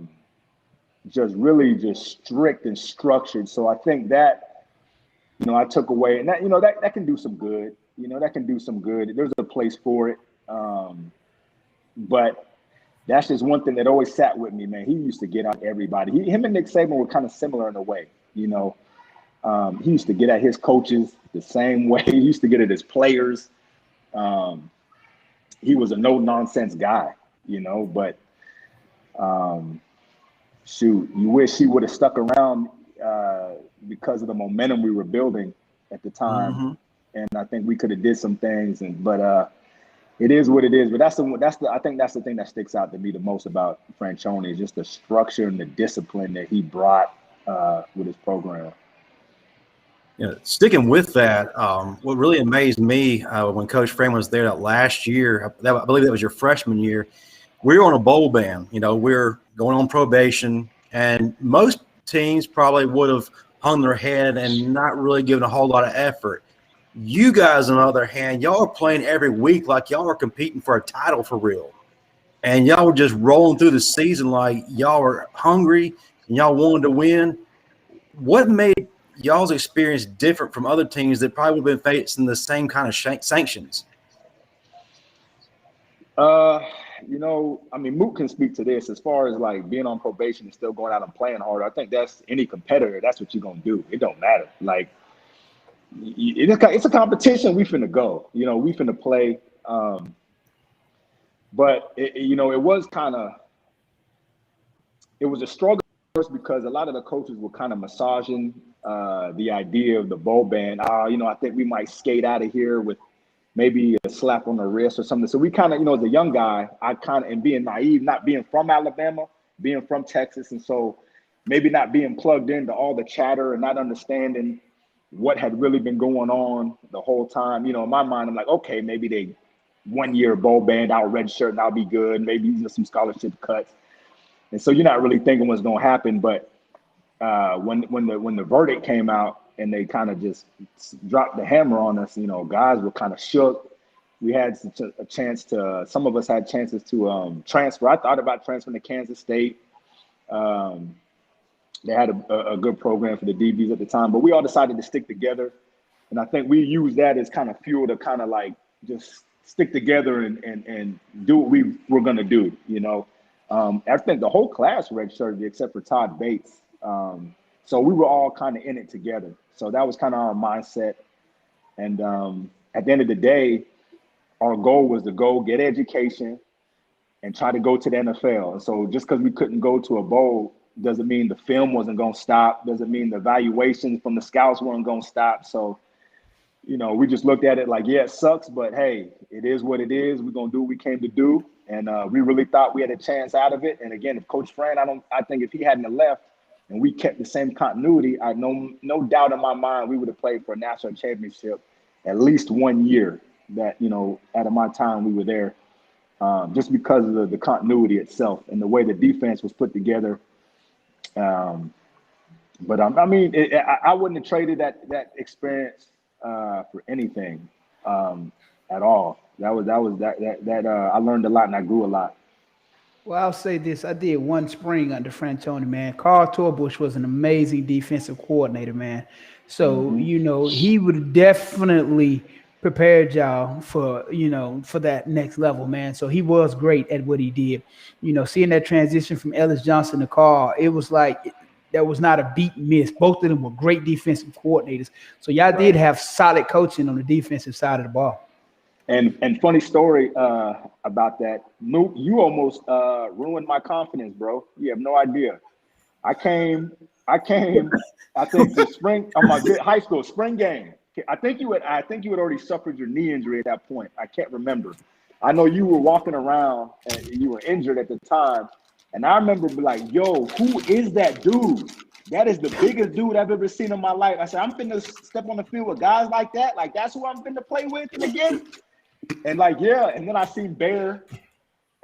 just really just strict and structured. So I think that, you know, I took away, and that, you know, that can do some good. You know, that can do some good. There's a place for it. But that's just one thing that always sat with me, man. He used to get at everybody. Him and Nick Saban were kind of similar in a way, you know. He used to get at his coaches the same way. He used to get at his players. He was a no-nonsense guy, you know. But, shoot, you wish he would have stuck around because of the momentum we were building at the time. Mm-hmm. And I think we could have did some things. But it is what it is. But I think that's the thing that sticks out to me the most about Franchione is just the structure and the discipline that he brought with his program. Yeah, sticking with that, what really amazed me when Coach Fran was there that last year, I believe that was your freshman year, we were on a bowl ban. You know, we're going on probation, and most teams probably would have hung their head and not really given a whole lot of effort. You guys, on the other hand, y'all are playing every week like y'all are competing for a title for real. And y'all were just rolling through the season like y'all were hungry and y'all wanted to win. What made y'all's experience different from other teams that probably would have been facing the same kind of sanctions? You know, I mean, Moot can speak to this as far as like being on probation and still going out and playing hard. I think that's any competitor. That's what you're going to do. It don't matter. Like, it's a competition. We finna go, you know, we finna play. But you know, it was a struggle first because a lot of the coaches were kind of massaging the idea of the bowl ban. You know, I think we might skate out of here with maybe a slap on the wrist or something. So we kind of, you know, as a young guy, and being naive, not being from Alabama, being from Texas. And so maybe not being plugged into all the chatter and not understanding what had really been going on the whole time. You know, in my mind, I'm like, okay, maybe they 1 year bowl band, I'll redshirt and I'll be good. Maybe these are some scholarship cuts. And so you're not really thinking what's going to happen. But when the verdict came out and they kind of just dropped the hammer on us, you know, guys were kind of shook. We had a chance to, some of us had chances to transfer. I thought about transferring to Kansas State. They had a good program for the DBs at the time, but we all decided to stick together. And I think we used that as kind of fuel to kind of like just stick together and do what we were going to do, you know. I think the whole class redshirted except for Todd Bates. So we were all kind of in it together. So that was kind of our mindset. And at the end of the day, our goal was to go get education and try to go to the NFL. And so just because we couldn't go to a bowl doesn't mean the film wasn't going to stop. Doesn't mean the evaluations from the scouts weren't going to stop. So, you know, we just looked at it like, yeah, it sucks, but hey, it is what it is. We're going to do what we came to do. And we really thought we had a chance out of it. And again, if Coach Fran, I think if he hadn't left and we kept the same continuity, I no doubt in my mind, we would have played for a national championship at least 1 year that, you know, out of my time we were there, just because of the continuity itself and the way the defense was put together. But I mean, I wouldn't have traded that experience for anything at all. I learned a lot and I grew a lot. Well, I'll say this. I did one spring under Frantoni, man. Carl Torbush was an amazing defensive coordinator, man. So, he would have definitely prepared y'all for, for that next level, man. So he was great at what he did. Seeing that transition from Ellis Johnson to Carl, it was like there was not a beat miss. Both of them were great defensive coordinators. So y'all did have solid coaching on the defensive side of the ball. And funny story about that. Luke, you almost ruined my confidence, bro. You have no idea. I came. I think the spring on my high school spring game. I think you had already suffered your knee injury at that point. I can't remember. I know you were walking around and you were injured at the time. And I remember like, yo, who is that dude? That is the biggest dude I've ever seen in my life. I said, I'm finna step on the field with guys like that. Like, that's who I'm finna play with again. And like, yeah, and then I seen Bear,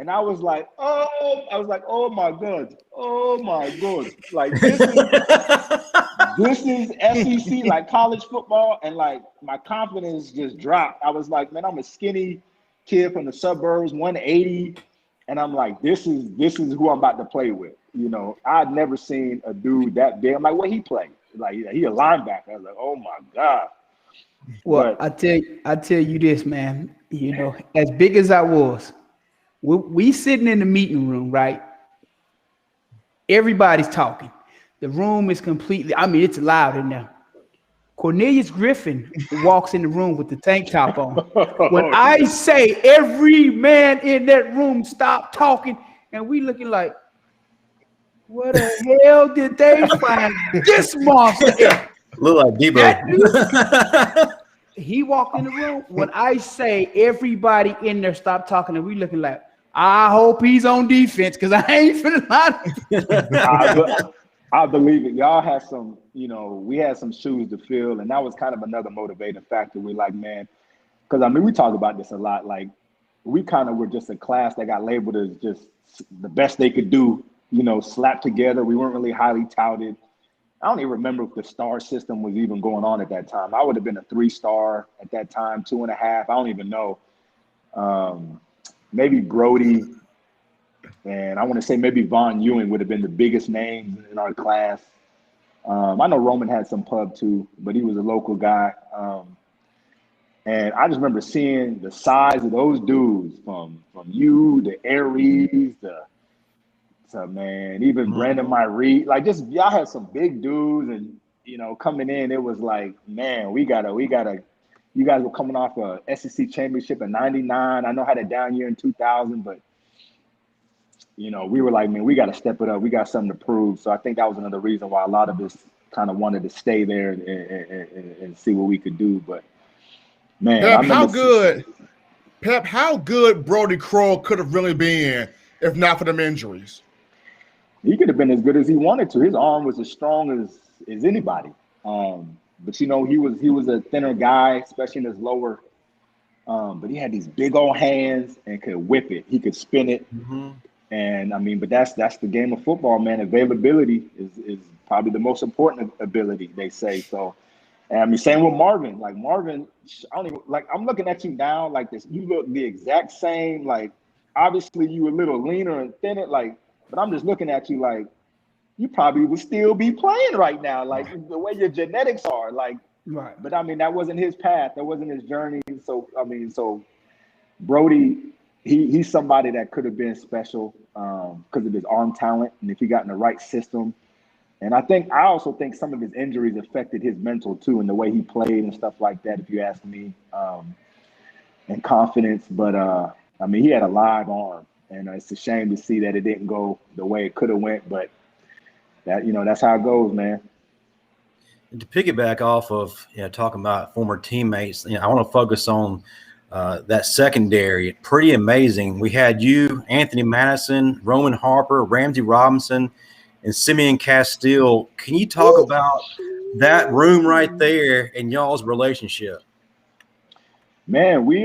and I was like, oh my God. Like this is SEC, like college football, and like my confidence just dropped. I was like, man, I'm a skinny kid from the suburbs, 180, and I'm like, this is who I'm about to play with. I'd never seen a dude that big. I'm like, what he play? Like, he a linebacker. I was like, oh my God. Well, I tell you this, man. As big as I was, we sitting in the meeting room, right? Everybody's talking. The room is completely, it's loud in there. Cornelius Griffin walks in the room with the tank top on. When I say every man in that room stop talking, and we looking like, what the hell did they find this monster? Look like Debo. He walked in the room. When I say everybody in there stop talking, and we looking like, I hope he's on defense because I ain't finna lie. I believe it. Y'all had some, we had some shoes to fill, and that was kind of another motivating factor. We're like, man, because we talk about this a lot. Like, we kind of were just a class that got labeled as just the best they could do, slapped together. We weren't really highly touted. I don't even remember if the star system was even going on at that time. I would have been a 3-star at that time, 2.5. I don't even know. Maybe Brody, and I want to say maybe Von Ewing would have been the biggest names in our class. I know Roman had some pub too, but he was a local guy. And I just remember seeing the size of those dudes from you, the Aries, man, even Brandon Myrie, like just y'all had some big dudes, and coming in, it was like, man, we gotta. You guys were coming off a SEC championship in '99. I know I had a down year in 2000, but we were like, man, we got to step it up. We got something to prove. So I think that was another reason why a lot of us kind of wanted to stay there and see what we could do. But man, Pep, how good Brody Crow could have really been if not for them injuries? He could have been as good as he wanted to. His arm was as strong as anybody. But he was a thinner guy, especially in his lower. But he had these big old hands and could whip it. He could spin it. And but that's the game of football, man. Availability is probably the most important ability, they say. So, and same with Marvin. Like Marvin, I'm looking at you now like this. You look the exact same. Like obviously you were a little leaner and thinner, but I'm just looking at you like you probably would still be playing right now, like the way your genetics are, like. Right. But that wasn't his path. That wasn't his journey. So Brody, he's somebody that could have been special because of his arm talent, and if he got in the right system. And I also think some of his injuries affected his mental too, and the way he played and stuff like that. If you ask me, and confidence. But he had a live arm. And it's a shame to see that it didn't go the way it could have went, but that's how it goes, man. And to piggyback off of talking about former teammates, I want to focus on that secondary. Pretty amazing. We had you, Anthony Madison, Roman Harper, Ramsey Robinson, and Simeon Castile. Can you talk about that room right there and y'all's relationship? Man, we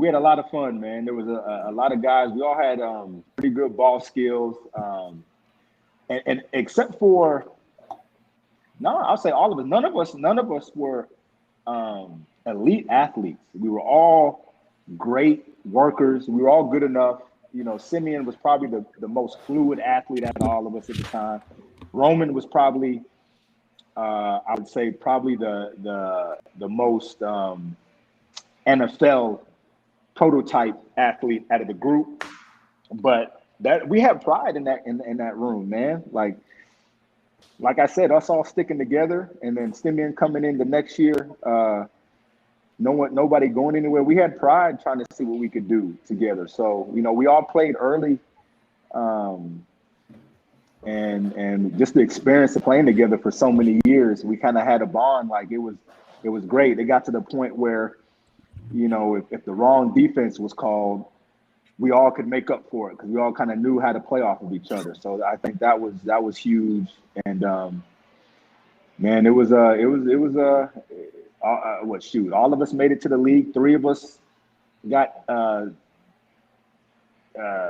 had a lot of fun, man. There was a lot of guys. We all had pretty good ball skills. And except for, I'll say all of us. None of us were elite athletes. We were all great workers. We were all good enough. You know, Simeon was probably the most fluid athlete out of all of us at the time. Roman was probably, I would say, probably the most NFL prototype athlete out of the group. But that we had pride in that room, man. Like I said, us all sticking together, and then Simeon coming in the next year. Nobody going anywhere. We had pride trying to see what we could do together. So, you know, we all played early. And just the experience of playing together for so many years, we kind of had a bond. Like it was great. It got to the point where, you know, if the wrong defense was called, we all could make up for it because we all kind of knew how to play off of each other. So I think that was huge. And man, it was all of us made it to the league. 3 of us got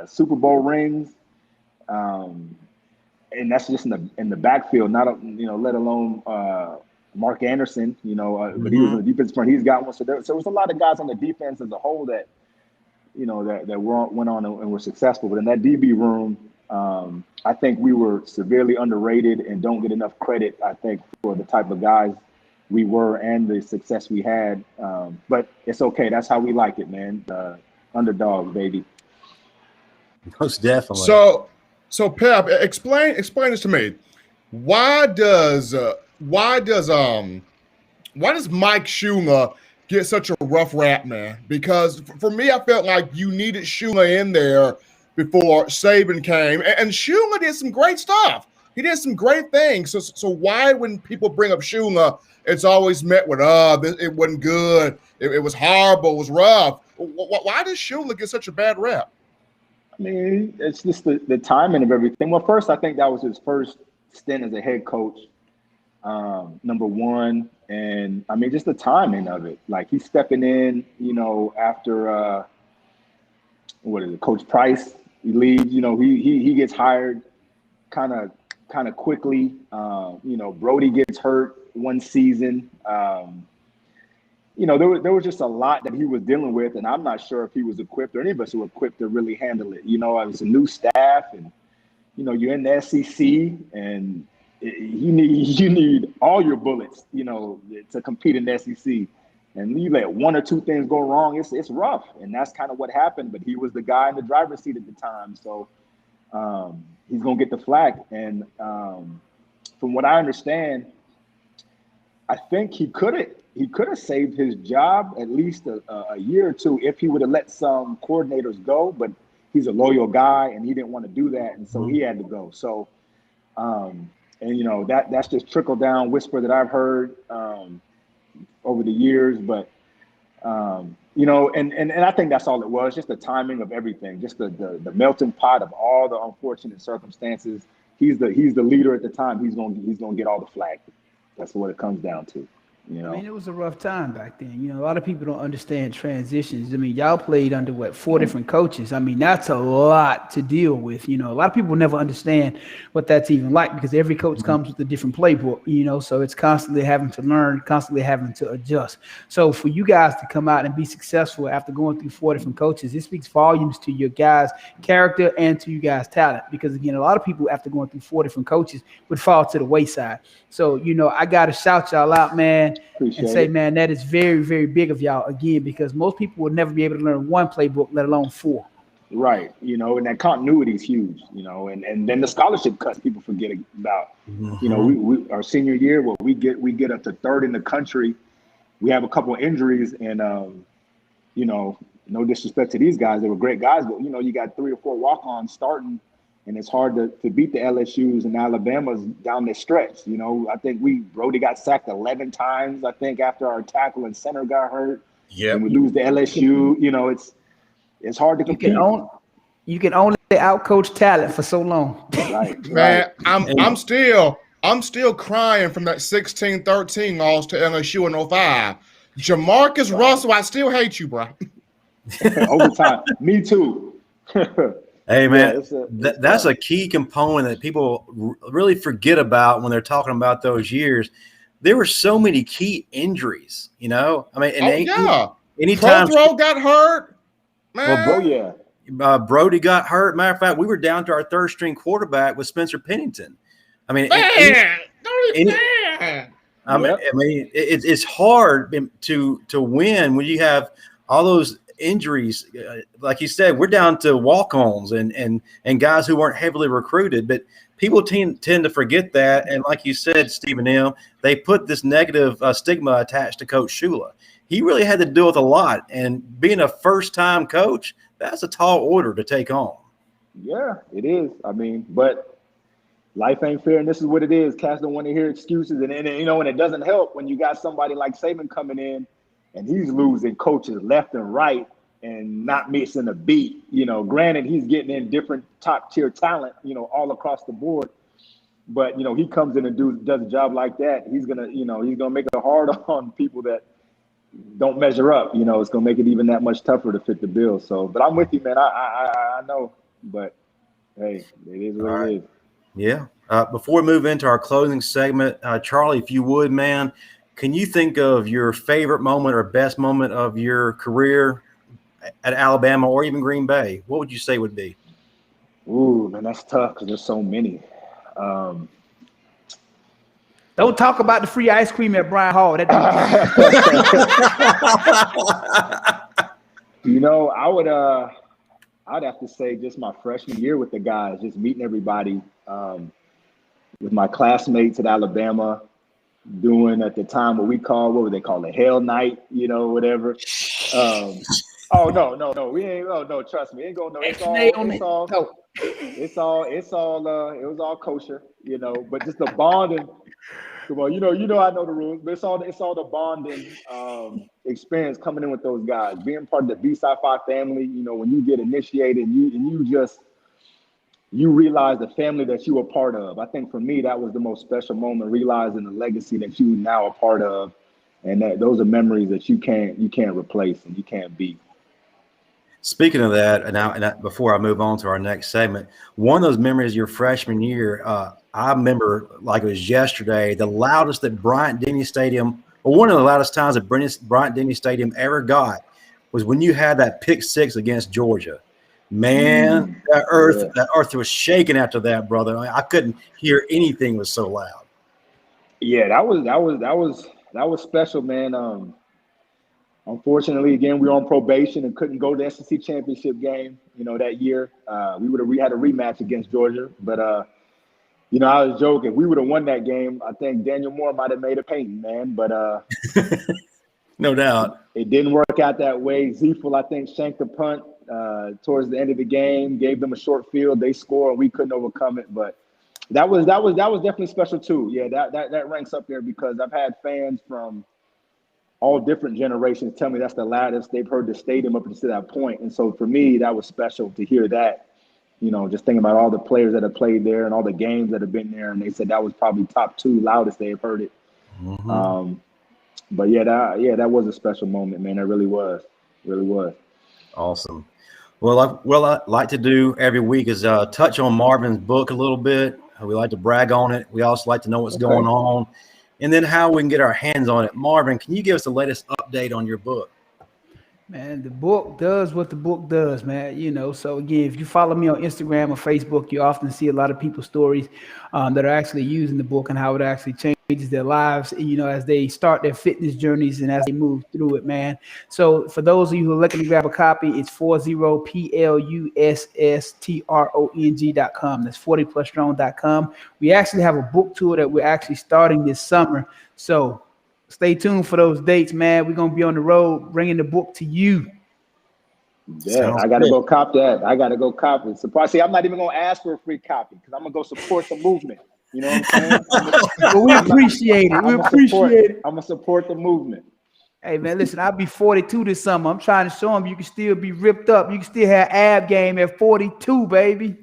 Super Bowl rings, and that's just in the backfield. Not let alone Mark Anderson. But he was on the defense front. He's got one. So there was a lot of guys on the defense as a whole that went on and were successful. But in that DB room, I think we were severely underrated and don't get enough credit, I think, for the type of guys we were and the success we had. But it's okay. That's how we like it, man. Underdog, baby. Most definitely. So Pep, explain this to me. Why does Mike Schiller get such a rough rap, man? Because for me, I felt like you needed Schiller in there before Saban came, and Schiller did some great stuff. He did some great things. So why, when people bring up Schiller, it's always met with, it wasn't good, it was horrible, it was rough. Why does Schiller get such a bad rap? I mean, it's just the timing of everything. Well, first, I think that was his first stint as a head coach, number one. And, I mean, just the timing of it. Like, he's stepping in, after, Coach Price, he leaves. He gets hired kind of quickly. Brody gets hurt one season. There was just a lot that he was dealing with, and I'm not sure if he was equipped, or any of us were equipped to really handle it. It was a new staff, and you're in the SEC, and you need all your bullets, to compete in the SEC. And you let one or two things go wrong, it's rough, and that's kind of what happened. But he was the guy in the driver's seat at the time, so he's gonna get the flack. And from what I understand, I think he could have saved his job at least a year or two if he would have let some coordinators go, but he's a loyal guy and he didn't want to do that, and so he had to go. So, that's just trickle down whisper that I've heard over the years, but and I think that's all it was, just the timing of everything, just the melting pot of all the unfortunate circumstances. He's the leader at the time. He's gonna get all the flack. That's what it comes down to. I mean, it was a rough time back then. A lot of people don't understand transitions. I mean, y'all played under 4 different coaches. I mean, that's a lot to deal with. A lot of people never understand what that's even like, because every coach comes with a different playbook, so it's constantly having to learn, constantly having to adjust. So for you guys to come out and be successful after going through 4 different coaches, it speaks volumes to your guys' character and to you guys' talent, because again, a lot of people after going through 4 different coaches would fall to the wayside. So, I got to shout y'all out, man. Appreciate and say, it. man, that is very, very big of y'all, again, because most people will never be able to learn 1 playbook, let alone 4. Right. And that continuity is huge, and then the scholarship cuts people forget about. We our senior year, we get up to 3rd in the country. We have a couple of injuries, and no disrespect to these guys, they were great guys, but you got 3 or 4 walk-ons starting, and it's hard to beat the LSUs and Alabamas down the stretch. I think Brody got sacked 11 times, I think, after our tackle and center got hurt. Yeah. And we lose to LSU. It's hard to compete. You can only outcoach talent for so long. Right. Man, I'm still crying from that 16-13 loss to LSU in 05. Jamarcus Russell, I still hate you, bro. Overtime. Me too. Hey, man, that's a key component that people really forget about when they're talking about those years. There were so many key injuries, I mean, anytime Prothrow got hurt, man. Oh yeah. Brody got hurt. Matter of fact, we were down to our third string quarterback with Spencer Pennington. I mean, it's hard to win when you have all those injuries. Like you said, we're down to walk-ons and guys who weren't heavily recruited, but people tend to forget that. And like you said, Stephen M., they put this negative stigma attached to Coach Schiller. He really had to deal with a lot. And being a first-time coach, that's a tall order to take on. Yeah, it is. I mean, but life ain't fair, and this is what it is. Cats don't want to hear excuses. And and it doesn't help when you got somebody like Saban coming in and he's losing coaches left and right and not missing a beat. Granted, he's getting in different top-tier talent, all across the board. But, he comes in and does a job like that. He's gonna make it hard on people that don't measure up. It's gonna make it even that much tougher to fit the bill. So, but I'm with you, man. I know, but hey, it is what it is. Yeah. Before we move into our closing segment, Charlie, if you would, man, can you think of your favorite moment or best moment of your career at Alabama or even Green Bay? What would you say would be? Ooh, man, that's tough because there's so many. Don't talk about the free ice cream at Bryan Hall. I'd have to say just my freshman year with the guys, just meeting everybody, with my classmates at Alabama, doing at the time what would they call it? Hell Night, whatever. Oh no, we ain't. Oh no, trust me, ain't going no. It was all kosher, But just the bonding. Come on, I know the rules, but it's all the bonding experience coming in with those guys, being part of the B-Sci-Fi family. When you get initiated, you realize the family that you were part of. I think for me, that was the most special moment, realizing the legacy that you now are part of, and that those are memories that you can't replace and you can't beat. Speaking of that, and before I move on to our next segment, one of those memories of your freshman year, I remember like it was yesterday, the loudest that Bryant-Denny Stadium, or one of the loudest times that Bryant-Denny Stadium ever got, was when you had that pick six against Georgia. Man, that earth was shaking after that, brother. I couldn't hear anything. It was so loud. Yeah, that was special, man. Unfortunately, again, we were on probation and couldn't go to the SEC championship game, that year. We had a rematch against Georgia, but I was joking. We would have won that game. I think Daniel Moore might have made a painting, man, but no doubt. It didn't work out that way. Ziefel, I think, shanked the punt towards the end of the game, gave them a short field. They scored, and we couldn't overcome it. But that was definitely special too. Yeah, that ranks up there because I've had fans from all different generations tell me that's the loudest they've heard the stadium up to that point. And so for me, that was special to hear that. Just thinking about all the players that have played there and all the games that have been there, and they said that was probably top 2 loudest they have heard it. Mm-hmm. But that was a special moment, man. It really was. Awesome. Well, I like to do every week is touch on Marvin's book a little bit. We like to brag on it. We also like to know what's going on, and then how we can get our hands on it. Marvin, can you give us the latest update on your book? Man, the book does what the book does, man. So again, if you follow me on Instagram or Facebook, you often see a lot of people's stories that are actually using the book and how it actually changes their lives, as they start their fitness journeys and as they move through it, man. So for those of you who are looking to grab a copy, it's 40PLUSSTRONG.com. That's 40plusstrong.com. We actually have a book tour that we're actually starting this summer. So stay tuned for those dates, man. We're going to be on the road bringing the book to you. Yeah, I got to go cop that. I got to go copy it. Surprise. See, I'm not even going to ask for a free copy because I'm going to go support the movement. You know what I'm saying? Well, we appreciate it. We appreciate it. I'm going to support the movement. Hey, man, listen, I'll be 42 this summer. I'm trying to show them you can still be ripped up. You can still have ab game at 42, baby.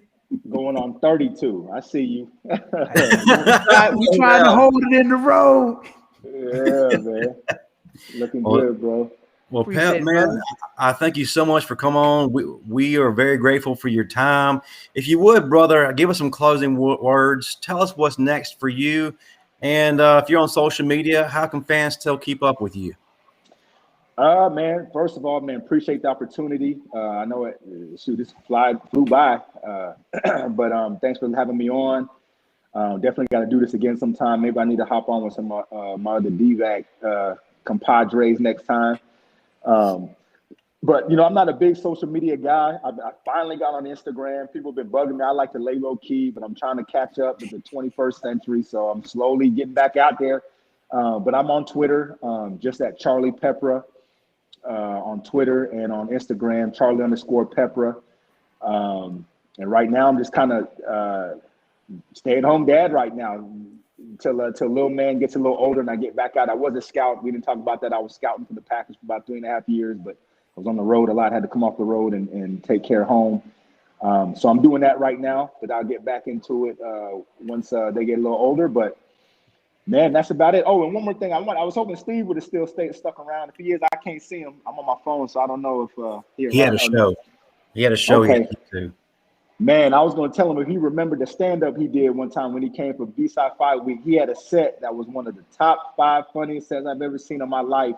Going on 32. I see you. We're trying to hold it in the road. Yeah, man. Looking good, bro. Well, Pep, man, I thank you so much for coming on. We are very grateful for your time. If you would, brother, give us some closing words. Tell us what's next for you. And if you're on social media, how can fans still keep up with you? Man, first of all, man, appreciate the opportunity. I know this flew by, but thanks for having me on. Definitely got to do this again sometime. Maybe I need to hop on with some my other DVAC compadres next time. But I'm not a big social media guy. I finally got on Instagram. People have been bugging me. I like to lay low key, but I'm trying to catch up with the 21st century. So I'm slowly getting back out there. But I'm on Twitter, just at Charlie Peprah. On Twitter and on Instagram, Charlie_Peprah. And right now I'm just kind of stay-at-home dad right now till little man gets a little older and I get back out. I was a scout. We didn't talk about that. I was scouting for the Packers for about 3.5 years, but I was on the road a lot. I had to come off the road and take care of home. So I'm doing that right now, but I'll get back into it once they get a little older. But man, that's about it. Oh, and one more thing. I was hoping Steve would have still stayed stuck around. If he is, I can't see him. I'm on my phone, so I don't know if he had a show. He had a show. Okay. Too. Man, I was going to tell him if he remembered the stand-up he did one time when he came for B-Side Fight Week. He had a set that was one of the top 5 funniest sets I've ever seen in my life.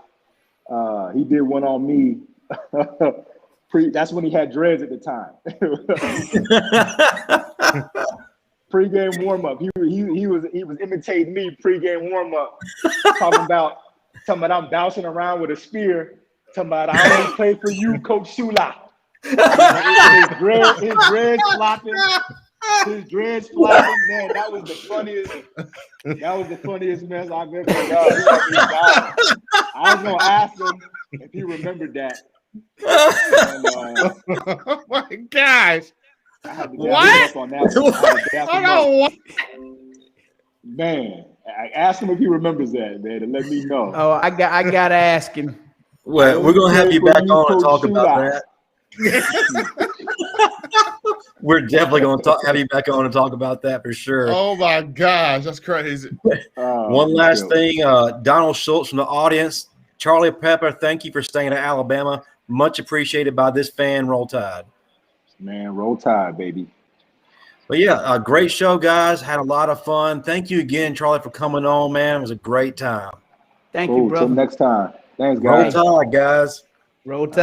He did one on me. That's when he had dreads at the time. Pre-game warm-up. He was imitating me pre-game warm-up, talking about I'm bouncing around with a spear, talking about I only play for you, Coach Schiller. His dreads flopping. Man, that was the funniest mess I've ever done. I was gonna ask him if he remembered that. Oh my gosh. What? What? Man, I asked him if he remembers that, man, and let me know. Oh, I gotta ask him. Well, we're gonna have you back on and talk about that. We're definitely going to have you back on and talk about that for sure. Oh my gosh, that's crazy. One last thing, Donald Schultz from the audience, Charlie Peprah, thank you for staying at Alabama. Much appreciated by this fan. Roll Tide. Man, roll Tide, baby. But yeah, a great show, guys. Had a lot of fun. Thank you again, Charlie, for coming on, man. It was a great time. Thank you, brother. Till next time. Thanks, guys. Roll Tide, guys. Roll Tide.